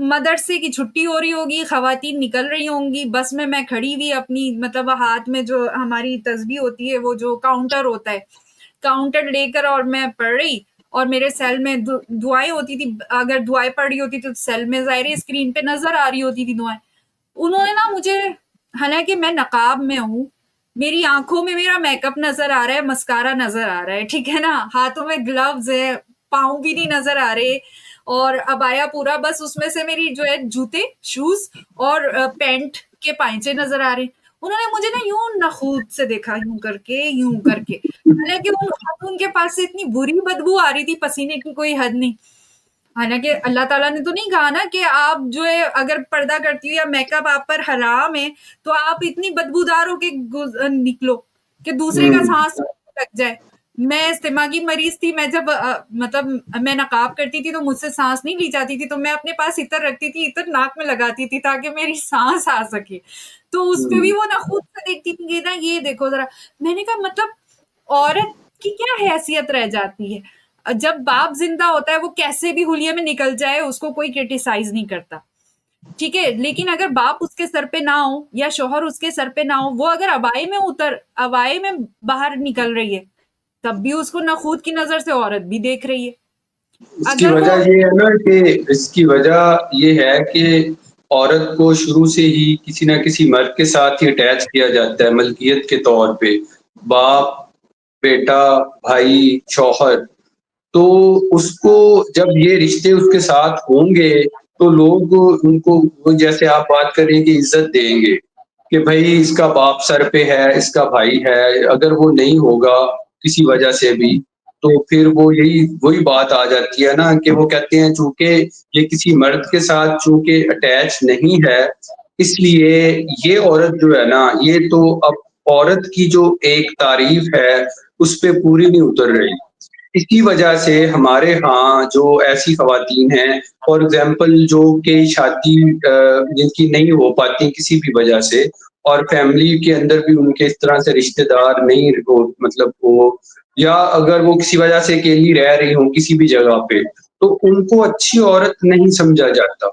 مدرسے کی چھٹی ہو رہی ہوگی، خواتین نکل رہی ہوں گی، بس میں کھڑی ہوئی اپنی مطلب ہاتھ میں جو ہماری تسبیح ہوتی ہے، وہ جو کاؤنٹر ہوتا ہے، کاؤنٹر لے کر اور میں پڑھ رہی، اور میرے سیل میں دعائیں ہوتی تھی. اگر دعائیں پڑھ رہی ہوتی تو سیل میں ظاہر اسکرین پہ نظر آ رہی ہوتی تھی دعائیں. انہوں نے نا مجھے، حالانکہ میں نقاب میں ہوں، میری آنکھوں میں میرا میک اپ نظر آ رہا ہے، مسکارا نظر آ رہا ہے، ٹھیک ہے نا، ہاتھوں میں گلوز ہے، پاؤں بھی نہیں نظر آ رہے، اور ابایا پورا، بس اس میں سے میری جو ہے جوتے، شوز اور پینٹ کے پائچے نظر آ رہے. انہوں نے مجھے نا یوں نخوت سے دیکھا، یوں کر کے، یوں کر کے، حالانکہ ان خاتون کے پاس سے اتنی بری بدبو آ رہی تھی، پسینے کی کوئی حد نہیں. حالانکہ اللہ تعالیٰ نے تو نہیں کہا نا کہ آپ جو ہے اگر پردہ کرتی ہو یا میک اپ آپ پر حرام ہے تو آپ اتنی بدبودار ہو کے نکلو کہ دوسرے کا سانس لگ جائے. میں استما کی مریض تھی، میں جب مطلب میں نقاب کرتی تھی تو مجھ سے سانس نہیں لی جاتی تھی، تو میں اپنے پاس عطر رکھتی تھی، عطر ناک میں لگاتی تھی تاکہ میری سانس آ سکے. تو اس پہ بھی وہ نہ خود سے دیکھتی تھی کہ نا یہ دیکھو ذرا. میں نے کہا مطلب عورت کی کیا حیثیت رہ جاتی ہے؟ جب باپ زندہ ہوتا ہے وہ کیسے بھی حلیے میں نکل جائے اس کو کوئی کرٹیسائز نہیں کرتا، ٹھیک ہے، لیکن اگر باپ اس کے سر پہ نہ ہو یا شوہر اس کے سر پہ نہ ہو، وہ اگر ابائی میں باہر نکل رہی ہے تب بھی اس کو نخوت کی نظر سے عورت بھی دیکھ رہی ہے. اس کی اگر وجہ وہ یہ ہے نا کہ اس کی وجہ یہ ہے کہ عورت کو شروع سے ہی کسی نہ کسی مرد کے ساتھ ہی اٹیچ کیا جاتا ہے ملکیت کے طور پہ. باپ، بیٹا، بھائی، شوہر. تو اس کو جب یہ رشتے اس کے ساتھ ہوں گے تو لوگ ان کو جیسے آپ بات کریں کہ عزت دیں گے کہ بھائی اس کا باپ سر پہ ہے، اس کا بھائی ہے. اگر وہ نہیں ہوگا کسی وجہ سے بھی تو پھر وہ وہی بات آ جاتی ہے نا کہ وہ کہتے ہیں چونکہ یہ کسی مرد کے ساتھ چونکہ اٹیچ نہیں ہے، اس لیے یہ عورت جو ہے نا یہ تو اب عورت کی جو ایک تعریف ہے اس پہ پوری نہیں اتر رہی. اسی وجہ سے ہمارے ہاں جو ایسی خواتین ہیں فار ایگزامپل جو کہ شادی جن کی نہیں ہو پاتی کسی بھی وجہ سے، اور فیملی کے اندر بھی ان کے اس طرح سے رشتہ دار نہیں ہو، مطلب وہ، یا اگر وہ کسی وجہ سے اکیلی رہ رہی ہوں کسی بھی جگہ پہ، تو ان کو اچھی عورت نہیں سمجھا جاتا.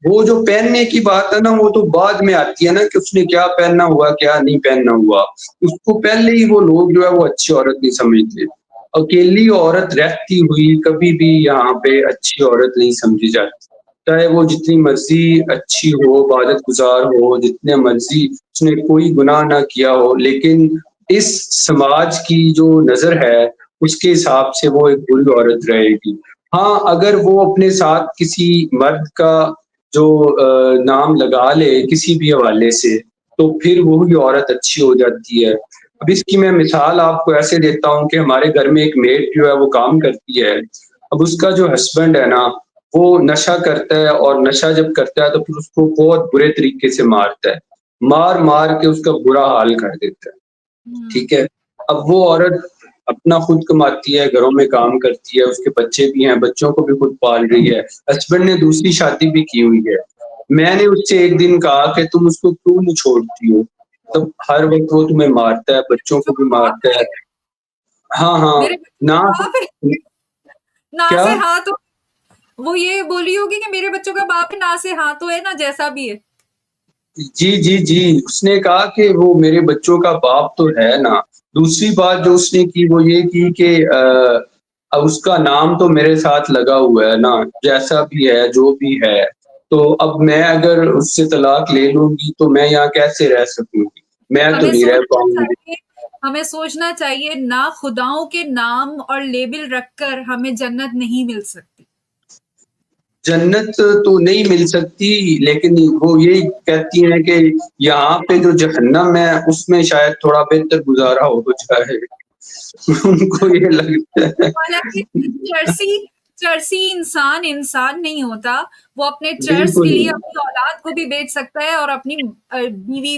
وہ جو پہننے کی بات ہے نا وہ تو بعد میں آتی ہے نا کہ اس نے کیا پہننا ہوا کیا نہیں پہننا ہوا، اس کو پہلے ہی وہ لوگ جو ہے وہ اچھی عورت نہیں سمجھتے. اکیلی عورت رہتی ہوئی کبھی بھی یہاں پہ اچھی عورت نہیں سمجھی جاتی، چاہے وہ جتنی مرضی اچھی ہو، عبادت گزار ہو، جتنے مرضی اس نے کوئی گناہ نہ کیا ہو، لیکن اس سماج کی جو نظر ہے اس کے حساب سے وہ ایک بری عورت رہے گی. ہاں اگر وہ اپنے ساتھ کسی مرد کا جو نام لگا لے کسی بھی حوالے سے تو پھر وہی عورت اچھی ہو جاتی ہے. اب اس کی میں مثال آپ کو ایسے دیتا ہوں کہ ہمارے گھر میں ایک میڈ جو ہے وہ کام کرتی ہے. اب اس کا جو ہسبینڈ ہے نا وہ نشہ کرتا ہے، اور نشہ جب کرتا ہے تو پھر اس کو بہت برے طریقے سے مارتا ہے، مار مار کے اس کا برا حال کر دیتا ہے. ٹھیک ہے، اب وہ عورت اپنا خود کماتی ہے، گھروں میں کام کرتی ہے، اس کے بچے بھی ہیں، بچوں کو بھی خود پال رہی ہے، ہسبینڈ نے دوسری شادی بھی کی ہوئی ہے. میں نے اس سے ایک دن کہا کہ تم اس کو کیوں نہیں چھوڑتی ہو، تب ہر وقت وہ تمہیں مارتا ہے، بچوں کو بچوں بھی کا باپ مارتا ہے، ہے. ہاں ہاں. میرے بچوں نہ کا باپ ہے، نہ کیا؟ سے ہاں تو وہ یہ بولی ہوگی کہ میرے بچوں کا باپ ہے، نہ سے ہاں تو ہے، نہ جیسا بھی ہے. جی جی جی، اس نے کہا کہ وہ میرے بچوں کا باپ تو ہے نا. دوسری بات جو اس نے کی وہ یہ کی کہ اب اس کا نام تو میرے ساتھ لگا ہوا ہے نا، جیسا بھی ہے جو بھی ہے، تو اب میں اگر اس سے طلاق لے لوں گی تو میں یہاں کیسے رہ سکوں گی؟ میں تو ہمیں نہیں رہ سوچنا پاؤں گی. چاہیے، ہمیں سوچنا چاہیے، نہ خداؤں کے نام اور لیبل رکھ کر ہمیں جنت نہیں مل سکتی. جنت تو نہیں مل سکتی، لیکن وہ یہی کہتی ہیں کہ یہاں پہ جو جہنم ہے اس میں شاید تھوڑا بہتر گزارا ہو جائے. ان کو یہ لگتا ہے. حالانکہ چرسی چرسی انسان انسان نہیں ہوتا، وہ اپنے چرس کے بالکل. لیے اپنی اولاد کو بھی بیچ سکتا ہے اور اپنی بیوی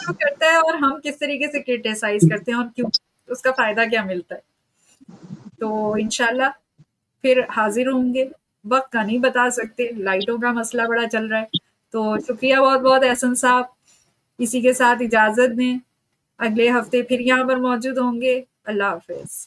کیوں کرتا ہے اور ہم کس طریقے سے کرٹیسائز کرتے ہیں اور کیوں، اس کا فائدہ کیا ملتا ہے. تو انشاءاللہ پھر حاضر ہوں گے. وقت کا نہیں بتا سکتے، لائٹوں کا مسئلہ بڑا چل رہا ہے. تو شکریہ بہت بہت احسن صاحب. اسی کے ساتھ اجازت دیں، اگلے ہفتے پھر یہاں پر موجود ہوں گے. اللہ حافظ.